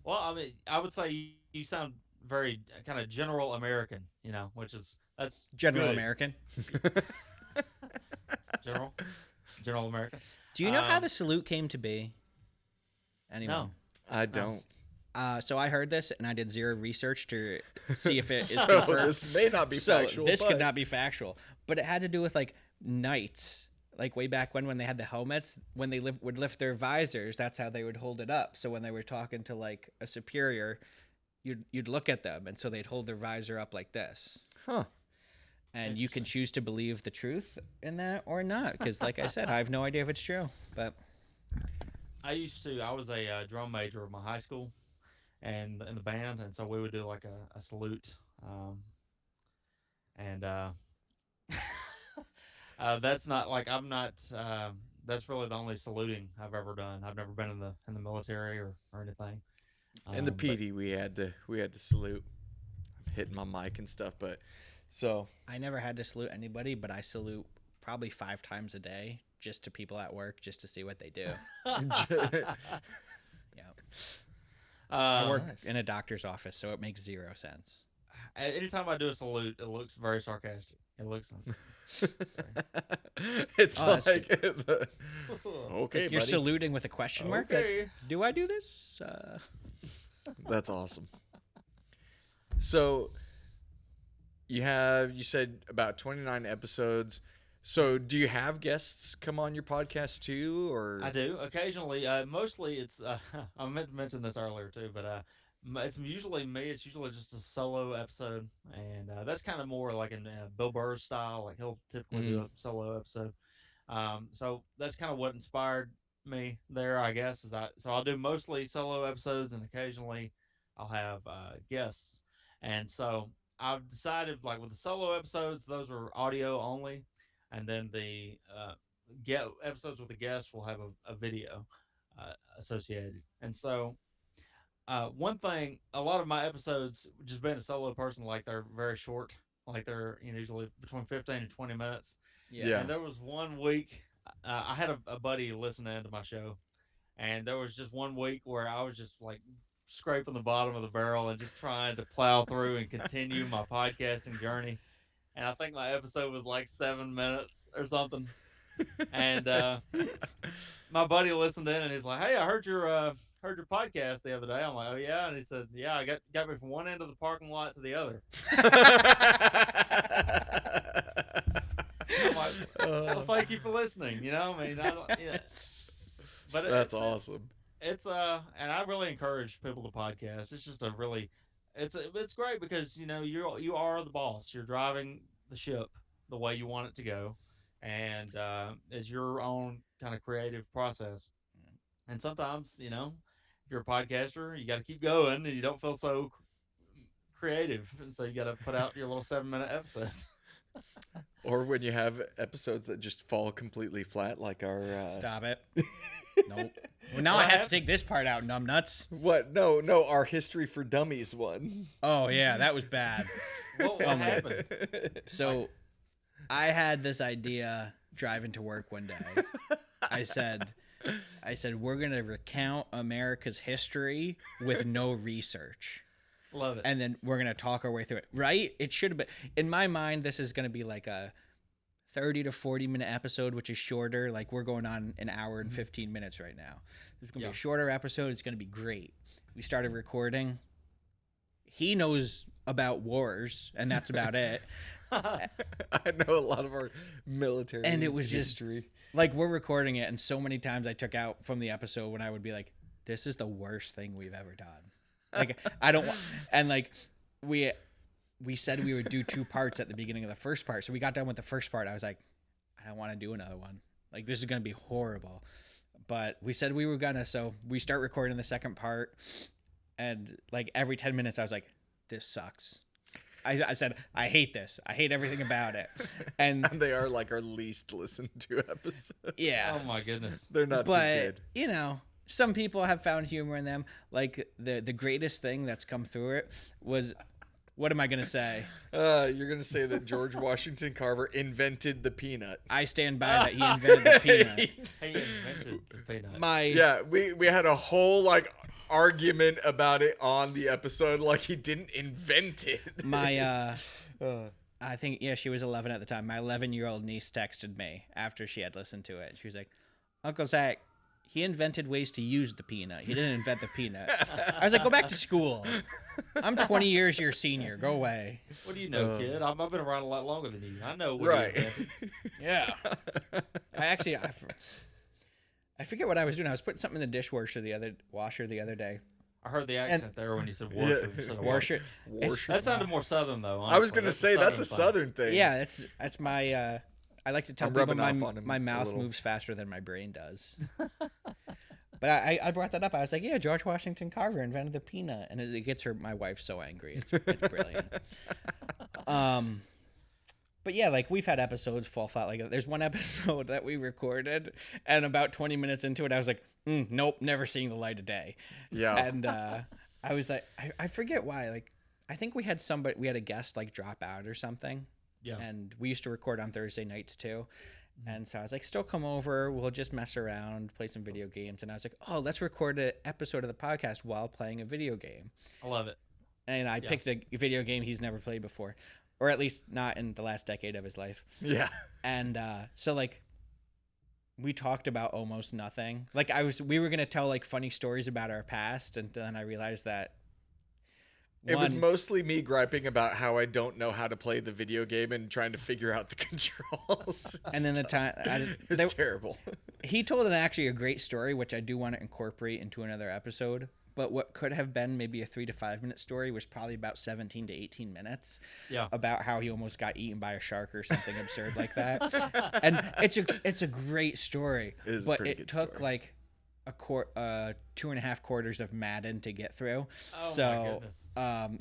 Well, I mean, I would say you sound very kind of general American. You know, which is that's General good. American. General, general American. Do you know how the salute came to be? Anyone? No. I don't. So I heard this, and I did zero research to see if it is So confirmed. this may not be factual. This but could not be factual, but it had to do with like knights, like way back when they had the helmets, when they would lift their visors. That's how they would hold it up. So when they were talking to like a superior, you'd look at them, and so they'd hold their visor up like this. Huh. And you can choose to believe the truth in that or not, because like I said, I have no idea if it's true. But I was a drum major of my high school, and in the band, and so we would do like a salute, and that's not like I'm not. That's really the only saluting I've ever done. I've never been in the military or anything. In the But PD, we had to salute. I'm hitting my mic and stuff, but so I never had to salute anybody, but I salute probably 5 times a day just to people at work just to see what they do. Yeah. I work Nice. in a doctor's office, so it makes 0 sense. Anytime I do a salute, it looks very sarcastic. It looks like it's Oh, that's like okay, You're buddy. saluting with a question mark? Like, okay. do I do this? That's awesome. So you said about 29 episodes. So do you have guests come on your podcast too, or I do occasionally. Mostly, it's I meant to mention this earlier too, but it's usually me. It's usually just a solo episode, and that's kind of more like in Bill Burr's style. Like he'll typically do a solo episode. So that's kind of what inspired me there, I guess. So I'll do mostly solo episodes, and occasionally I'll have guests. And so I've decided, like with the solo episodes, those are audio only, and then the get episodes with the guests will have a video associated. And so one thing, a lot of my episodes, just being a solo person, like they're very short, like they're usually between 15 and 20 minutes. Yeah. And there was one week, I had a buddy listening to my show, and there was just one week where I was just like scraping the bottom of the barrel and just trying to plow through and continue my podcasting journey. And I think my episode was like 7 minutes or something. And my buddy listened in, and he's like, "Hey, I heard your podcast the other day." I'm like, "Oh yeah," and he said, "Yeah, I got me from one end of the parking lot to the other." I'm like, "Well, thank you for listening." You know, I mean, I don't, yeah. But That's awesome. It's and I really encourage people to podcast. It's just a really, it's great because you are the boss. You're driving the ship the way you want it to go, and it's your own kind of creative process. And sometimes, if you're a podcaster, you got to keep going, and you don't feel so creative, and so you got to put out your little 7-minute episodes. Or when you have episodes that just fall completely flat, like our Stop it. Nope. Well, now I have to take this part out, numbnuts. What? No, our History for Dummies one. Oh, yeah, that was bad. What happened? So I had this idea driving to work one day. I said, we're going to recount America's history with no research. Love it. And then we're going to talk our way through it, right? It should have been. In my mind, this is going to be like a 30 to 40-minute episode, which is shorter. Like we're going on an hour and 15 minutes right now. It's going to be a shorter episode. It's going to be great. We started recording. He knows about wars, and that's about it. I know a lot of our military And it was history. just like we're recording it, and so many times I took out from the episode when I would be like, "This is the worst thing we've ever done." Like I don't want, and like we said we would do 2 parts at the beginning of the first part, so we got done with the first part. I was like, I don't want to do another one. Like this is gonna be horrible. But we said we were gonna, so we start recording the second part, and like every 10 minutes I was like, this sucks. I said, I hate this. I hate everything about it. And they are like our least listened to episodes. Yeah. Oh my goodness. They're not too good. You know, some people have found humor in them. Like the greatest thing that's come through it was, what am I gonna say? You're gonna say that George Washington Carver invented the peanut. I stand by that he invented the peanut. He invented the peanut. Yeah, we had a whole like argument about it on the episode, like he didn't invent it. I think she was 11 at the time. My 11-year-old niece texted me after she had listened to it. She was like, Uncle Zach, he invented ways to use the peanut. He didn't invent the peanut. I was like, go back to school. I'm 20 years your senior. Go away. What do you know, kid? I've been around a lot longer than you. I know what Right. he invented. Yeah. I forget what I was doing. I was putting something in the dishwasher the other day. I heard the accent there when you said worship. Yeah. Worship. That sounded more southern though. Honestly. I was gonna say that's a southern thing. Yeah, that's my. I like to tell I'm people rubbing off on him my a mouth little. moves faster than my brain does. But I brought that up. I was like, yeah, George Washington Carver invented the peanut, and it gets my wife so angry. It's brilliant. But yeah, like we've had episodes fall flat. Like there's one episode that we recorded, and about 20 minutes into it, I was like, nope, never seeing the light of day. Yeah. And I was like, I forget why. Like I think we had a guest like drop out or something. Yeah. And we used to record on Thursday nights too. And so I was like, still come over. We'll just mess around, play some video games. And I was like, oh, let's record an episode of the podcast while playing a video game. I love it. And I picked a video game he's never played before, or at least not in the last decade of his life. Yeah. And so like we talked about almost nothing. Like we were going to tell like funny stories about our past. And then I realized that it was mostly me griping about how I don't know how to play the video game and trying to figure out the controls. And then the time it was terrible. He told actually a great story, which I do want to incorporate into another episode. But what could have been maybe a 3 to 5 minute story was probably about 17 to 18 minutes. Yeah. About how he almost got eaten by a shark or something absurd like that. And it's a great story. It is, but a pretty it good took story. like 2.5 quarters of Madden to get through. Oh so my goodness.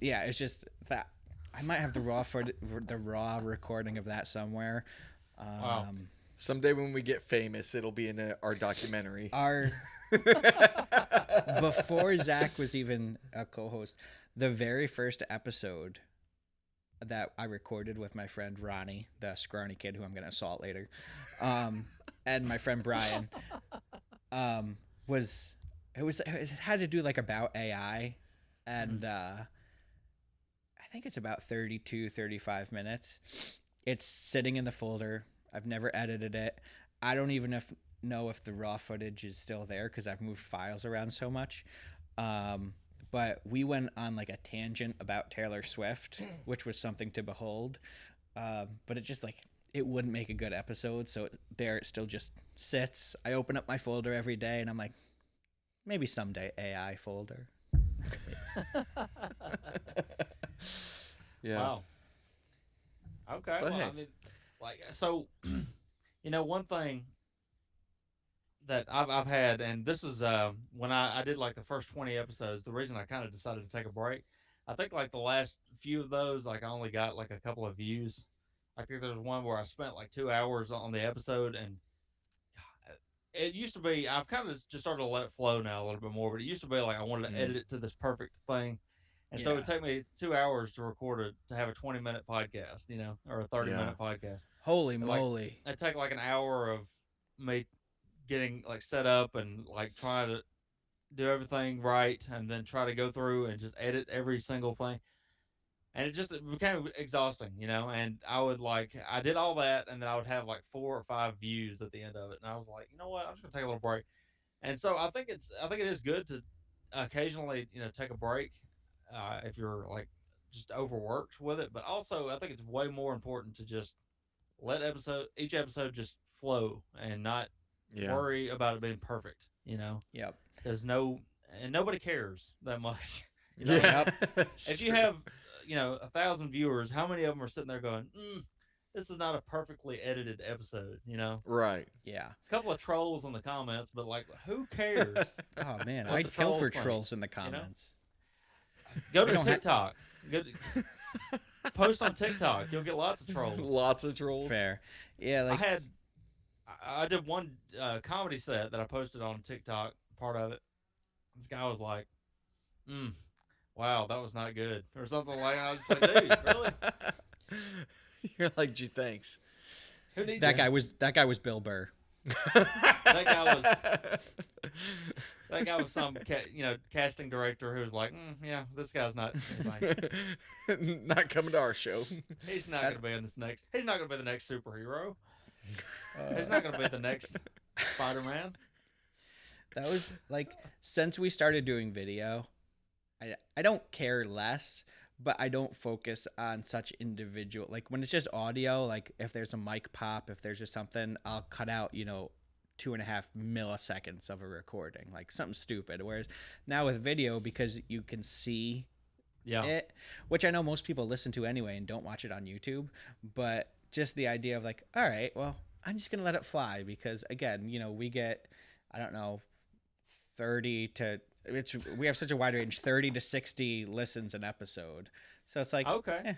yeah, it's just that I might have the raw recording of that somewhere. Wow. Someday when we get famous, it'll be in our documentary. Before Zach was even a co-host, the very first episode that I recorded with my friend Ronnie, the scrawny kid who I'm going to assault later, and my friend Brian, it had to do like about AI, and I think it's about 35 minutes. It's sitting in the folder. I've never edited it. I don't even know if the raw footage is still there because I've moved files around so much. But we went on like a tangent about Taylor Swift, which was something to behold. But it just it wouldn't make a good episode. So it still just sits. I open up my folder every day and I'm like, maybe someday AI folder. Yeah. Wow. Okay. But Well, hey. I mean, so, one thing that I've had, and this is when I did like the first 20 episodes, the reason I kind of decided to take a break, I think like the last few of those, like I only got like a couple of views. I think there's one where I spent like 2 hours on the episode, and it used to be, I've kind of just started to let it flow now a little bit more, but it used to be like I wanted to edit it to this perfect thing. And so it would take me 2 hours to record to have a 20-minute podcast, or a 30-minute podcast. Holy moly. It'd take like an hour of me getting like set up and like trying to do everything right, and then try to go through and just edit every single thing. And it became exhausting, and I did all that, and then I would have like 4 or 5 views at the end of it. And I was like, you know what, I'm just going to take a little break. And so I think it is good to occasionally, take a break. If you're like just overworked with it. But also, I think it's way more important to just let each episode just flow and not worry about it being perfect. Yep. Because nobody cares that much. Yeah. If you have 1,000 viewers, how many of them are sitting there going, this is not a perfectly edited episode, Right. Yeah. A couple of trolls in the comments, but like, who cares? Oh man, what I'd the kill for trolls think, trolls in the comments. Go to TikTok. Post on TikTok. You'll get lots of trolls. Lots of trolls. Fair. Yeah, like I did one comedy set that I posted on TikTok. Part of it. This guy was like, wow, that was not good, or something like that. I was just like, dude, really? You're like, gee, thanks. Who needs that guy was Bill Burr. that guy was some casting director who was like, yeah, this guy's not not coming to our show. He's not going to be in this next. He's not going to be the next superhero. He's not going to be the next Spider-Man. That was like, since we started doing video, I don't care less, but I don't focus on such individual, like when it's just audio, like if there's a mic pop, if there's just something, I'll cut out 2.5 milliseconds of a recording, like something stupid. Whereas now with video, because you can see it, which I know most people listen to anyway and don't watch it on YouTube, but just the idea of like, all right, well, I'm just gonna let it fly, because again, we get, I don't know, we have such a wide range, 30 to 60 listens an episode, so it's like, okay,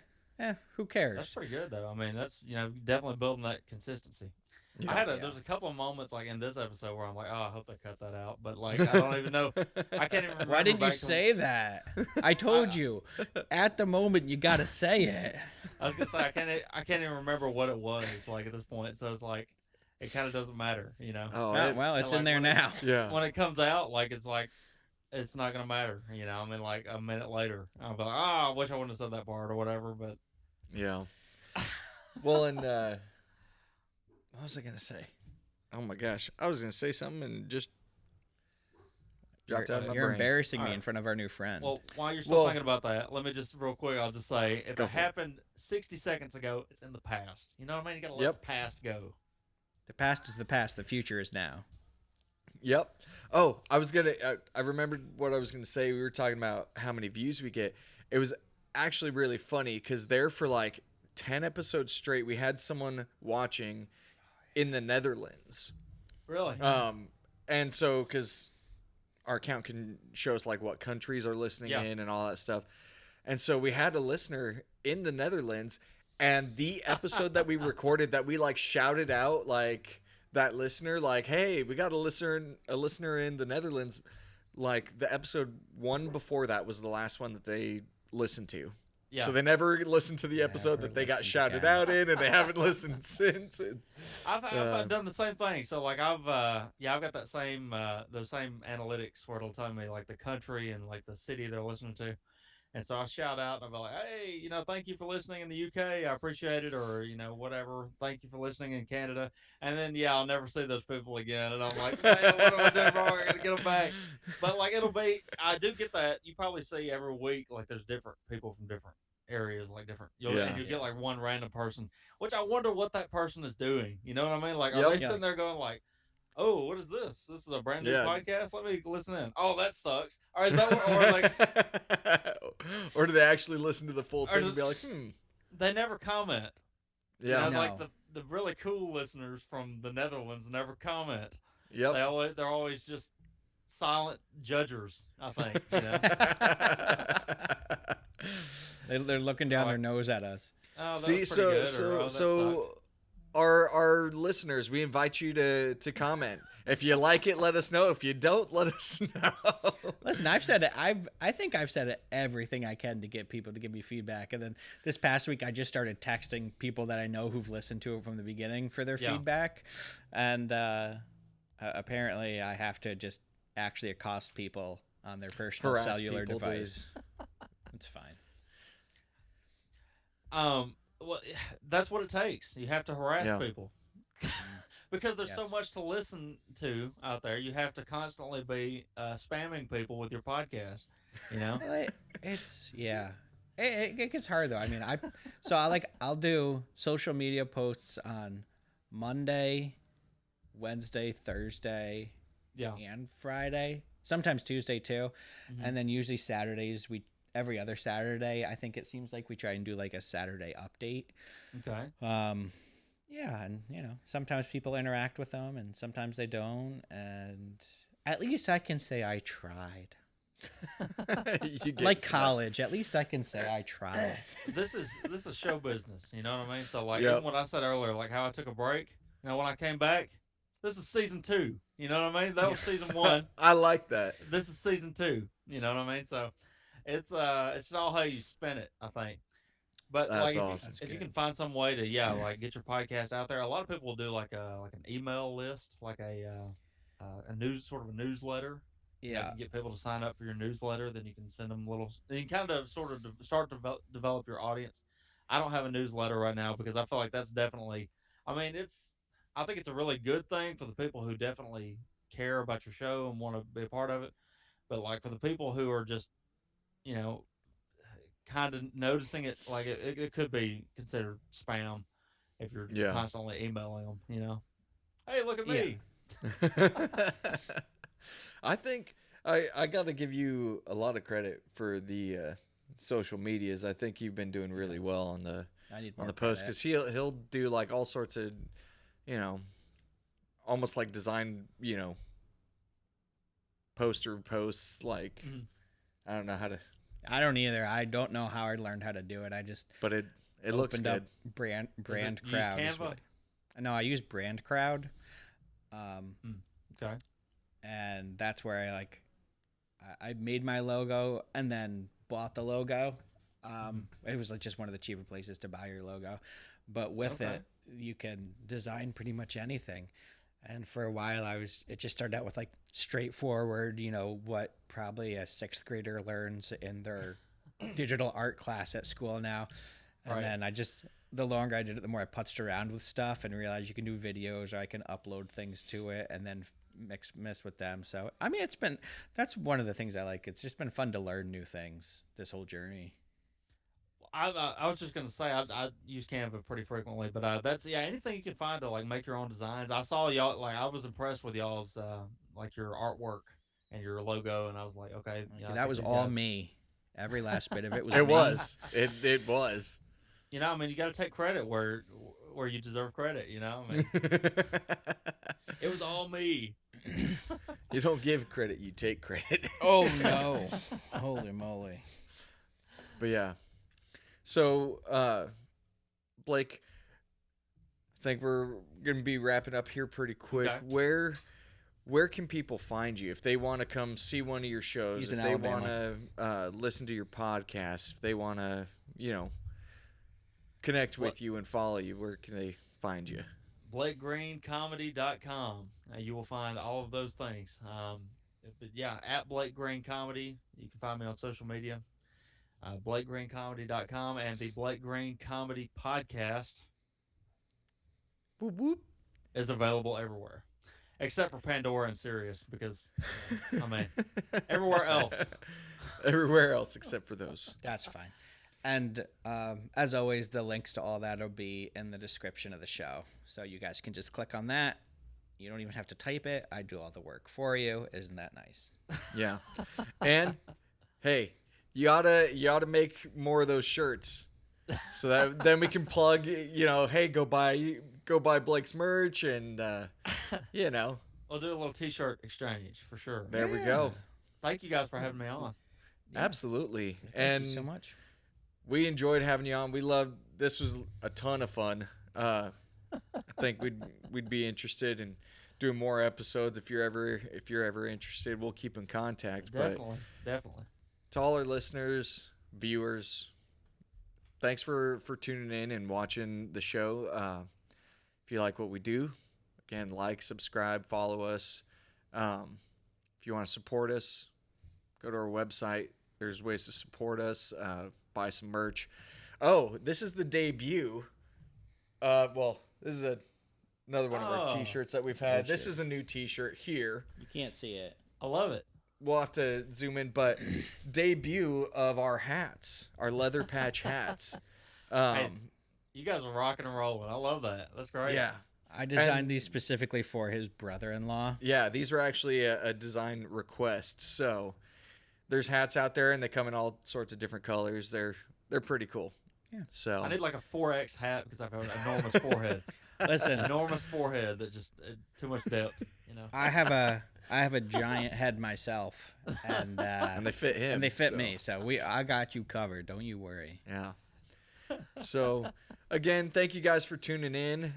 who cares? That's pretty good though. I mean, that's definitely building that consistency. Yeah. There's a couple of moments like in this episode where I'm like, oh, I hope they cut that out, but like I don't even know. I can't even remember. Why didn't you say that? I told you at the moment you gotta say it. I was gonna say I can't even remember what it was like at this point, so it's like it kind of doesn't matter, Oh, well, it's in there now. Yeah. When it comes out, like it's not gonna matter, I mean, like a minute later, I'll be like, oh, I wish I wouldn't have said that part or whatever, but yeah. Well, and what was I gonna say? Oh my gosh, I was gonna say something and just dropped out of my You're brain. embarrassing me in front of our new friend. Well, while you're still thinking about that, let me just real quick. I'll just say, if it happened 60 seconds ago, it's in the past. You know what I mean? You gotta let the past go. The past is the past. The future is now. Yep. Oh, I remembered what I was gonna say. We were talking about how many views we get. It was actually really funny because there for like 10 episodes straight, we had someone watching in the Netherlands. Really? And so because our account can show us like what countries are listening in and all that stuff, and so we had a listener in the Netherlands, and the episode that we recorded that we like shouted out like that listener, like, hey, we got a listener in the Netherlands. Like the episode one before that was the last one that they listened to. Yeah. So they never listened to the episode that they got shouted out in, and they haven't listened since. I've done the same thing. So like I've got that same those same analytics where it'll tell me like the country and like the city they're listening to. And so I shout out and I'll be like, hey, thank you for listening in the UK. I appreciate it. Or, whatever. Thank you for listening in Canada. And then, I'll never see those people again. And I'm like, man, what am I doing wrong? I got to get them back. But, like, I do get that. You probably see every week, like, there's different people from different areas, like, different. And you get, like, one random person, which I wonder what that person is doing. You know what I mean? Like, are they sitting there going, like, oh, what is this? This is a brand new podcast? Let me listen in. Oh, that sucks. Or is that or like or do they actually listen to the full thing and be like, They never comment. Yeah. Like the really cool listeners from the Netherlands never comment. Yep. They're always just silent judgers, I think. They're looking down their nose at us. Oh, see, so our listeners, we invite you to comment. If you like it, let us know. If you don't, let us know. Listen, I've said it. I think I've said everything I can to get people to give me feedback. And then this past week, I just started texting people that I know who've listened to it from the beginning for their feedback. And apparently, I have to just actually accost people on their personal cellular device. It's fine. Well, that's what it takes. You have to harass people. Because there's so much to listen to out there. You have to constantly be spamming people with your podcast, It's It gets hard though. I mean, I'll do social media posts on Monday, Wednesday, Thursday, and Friday. Sometimes Tuesday too, and then usually Saturdays. Every other Saturday, I think it seems like we try and do like a Saturday update. Okay. Yeah, and sometimes people interact with them, and sometimes they don't. And at least I can say I tried. Like college, at least I can say I tried. This is show business. You know what I mean? So like even what I said earlier, like how I took a break. When I came back, this is season 2. You know what I mean? That was season 1. I like that. This is season 2. You know what I mean? So it's just all how you spin it, I think. But That's like awesome. if you can find some way to like get your podcast out there, a lot of people will do like an email list, like a newsletter. If you can get people to sign up for your newsletter, then you can send them then you kind of sort of start to develop your audience. I don't have a newsletter right now because I feel like that's definitely, I think it's a really good thing for the people who definitely care about your show and want to be a part of it. But like for the people who are just, you know, kind of noticing it, like it could be considered spam if you're constantly emailing them, Hey, look at me. I think I got to give you a lot of credit for the social medias. I think you've been doing really well on the post because he'll do like all sorts of, almost like design, poster posts. Like I don't know how to. I don't either. I don't know how I learned how to do it. But it looks good. Up brand crowd. Use Canva? No, I use Brand Crowd. Okay. And that's where I made my logo and then bought the logo. It was just one of the cheaper places to buy your logo, but with it you can design pretty much anything. And for a while it just started out with like straightforward, what probably a 6th grader learns in their digital art class at school now. And then the longer I did it, the more I putzed around with stuff and realized you can do videos or I can upload things to it and then mess with them. So, I mean, that's one of the things I like. It's just been fun to learn new things this whole journey. I was just going to say, I use Canva pretty frequently, but that's, anything you can find to like make your own designs. I saw y'all, like, I was impressed with y'all's, like your artwork and your logo. And I was like, okay. That was all me. Every last bit of it was It me. was. It was. You got to take credit where you deserve credit, it was all me. You don't give credit, you take credit. Oh, no. Holy moly. But yeah. So, Blake, I think we're going to be wrapping up here pretty quick. Okay. Where can people find you if they want to come see one of your shows, if they want to listen to your podcast, if they want to, connect with you and follow you, where can they find you? BlakeGreenComedy.com. You will find all of those things. At Blake Green Comedy. You can find me on social media. BlakeGreenComedy.com and the Blake Green Comedy Podcast whoop, whoop. is available everywhere. Except for Pandora and Sirius, because, everywhere else. Everywhere else except for those. That's fine. And as always, the links to all that will be in the description of the show. So you guys can just click on that. You don't even have to type it. I do all the work for you. Isn't that nice? Yeah. And, hey, you ought to make more of those shirts. So that then we can plug, hey, go buy Blake's merch and, We'll do a little T-shirt exchange for sure. There we go. Thank you guys for having me on. Yeah. Absolutely. Thank you so much. We enjoyed having you on. This was a ton of fun. I think we'd be interested in doing more episodes if you're ever interested. We'll keep in contact. Definitely. To all our listeners, viewers, thanks for tuning in and watching the show. If you like what we do, again, like, subscribe, follow us. If you want to support us, go to our website. There's ways to support us. Buy some merch. Oh, this is the debut. This is another one of our T-shirts that we've had. This is a new T-shirt here. You can't see it. I love it. we'll have to zoom in, but debut of our hats, our leather patch hats. Hey, you guys are rocking and rolling. I love that. That's great. Yeah. I designed these specifically for his brother-in-law. Yeah, these were actually a design request. So there's hats out there, and they come in all sorts of different colors. They're pretty cool. Yeah. So I need like a 4X hat because I have an enormous forehead. Listen, Enormous forehead that just too much depth. You know. I have a giant head myself, and they fit him. and they fit me. So I got you covered. Don't you worry. Yeah. So again, thank you guys for tuning in.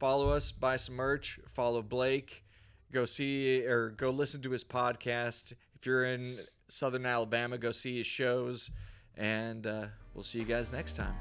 Follow us, buy some merch, follow Blake, go listen to his podcast. If you're in Southern Alabama, go see his shows, and we'll see you guys next time.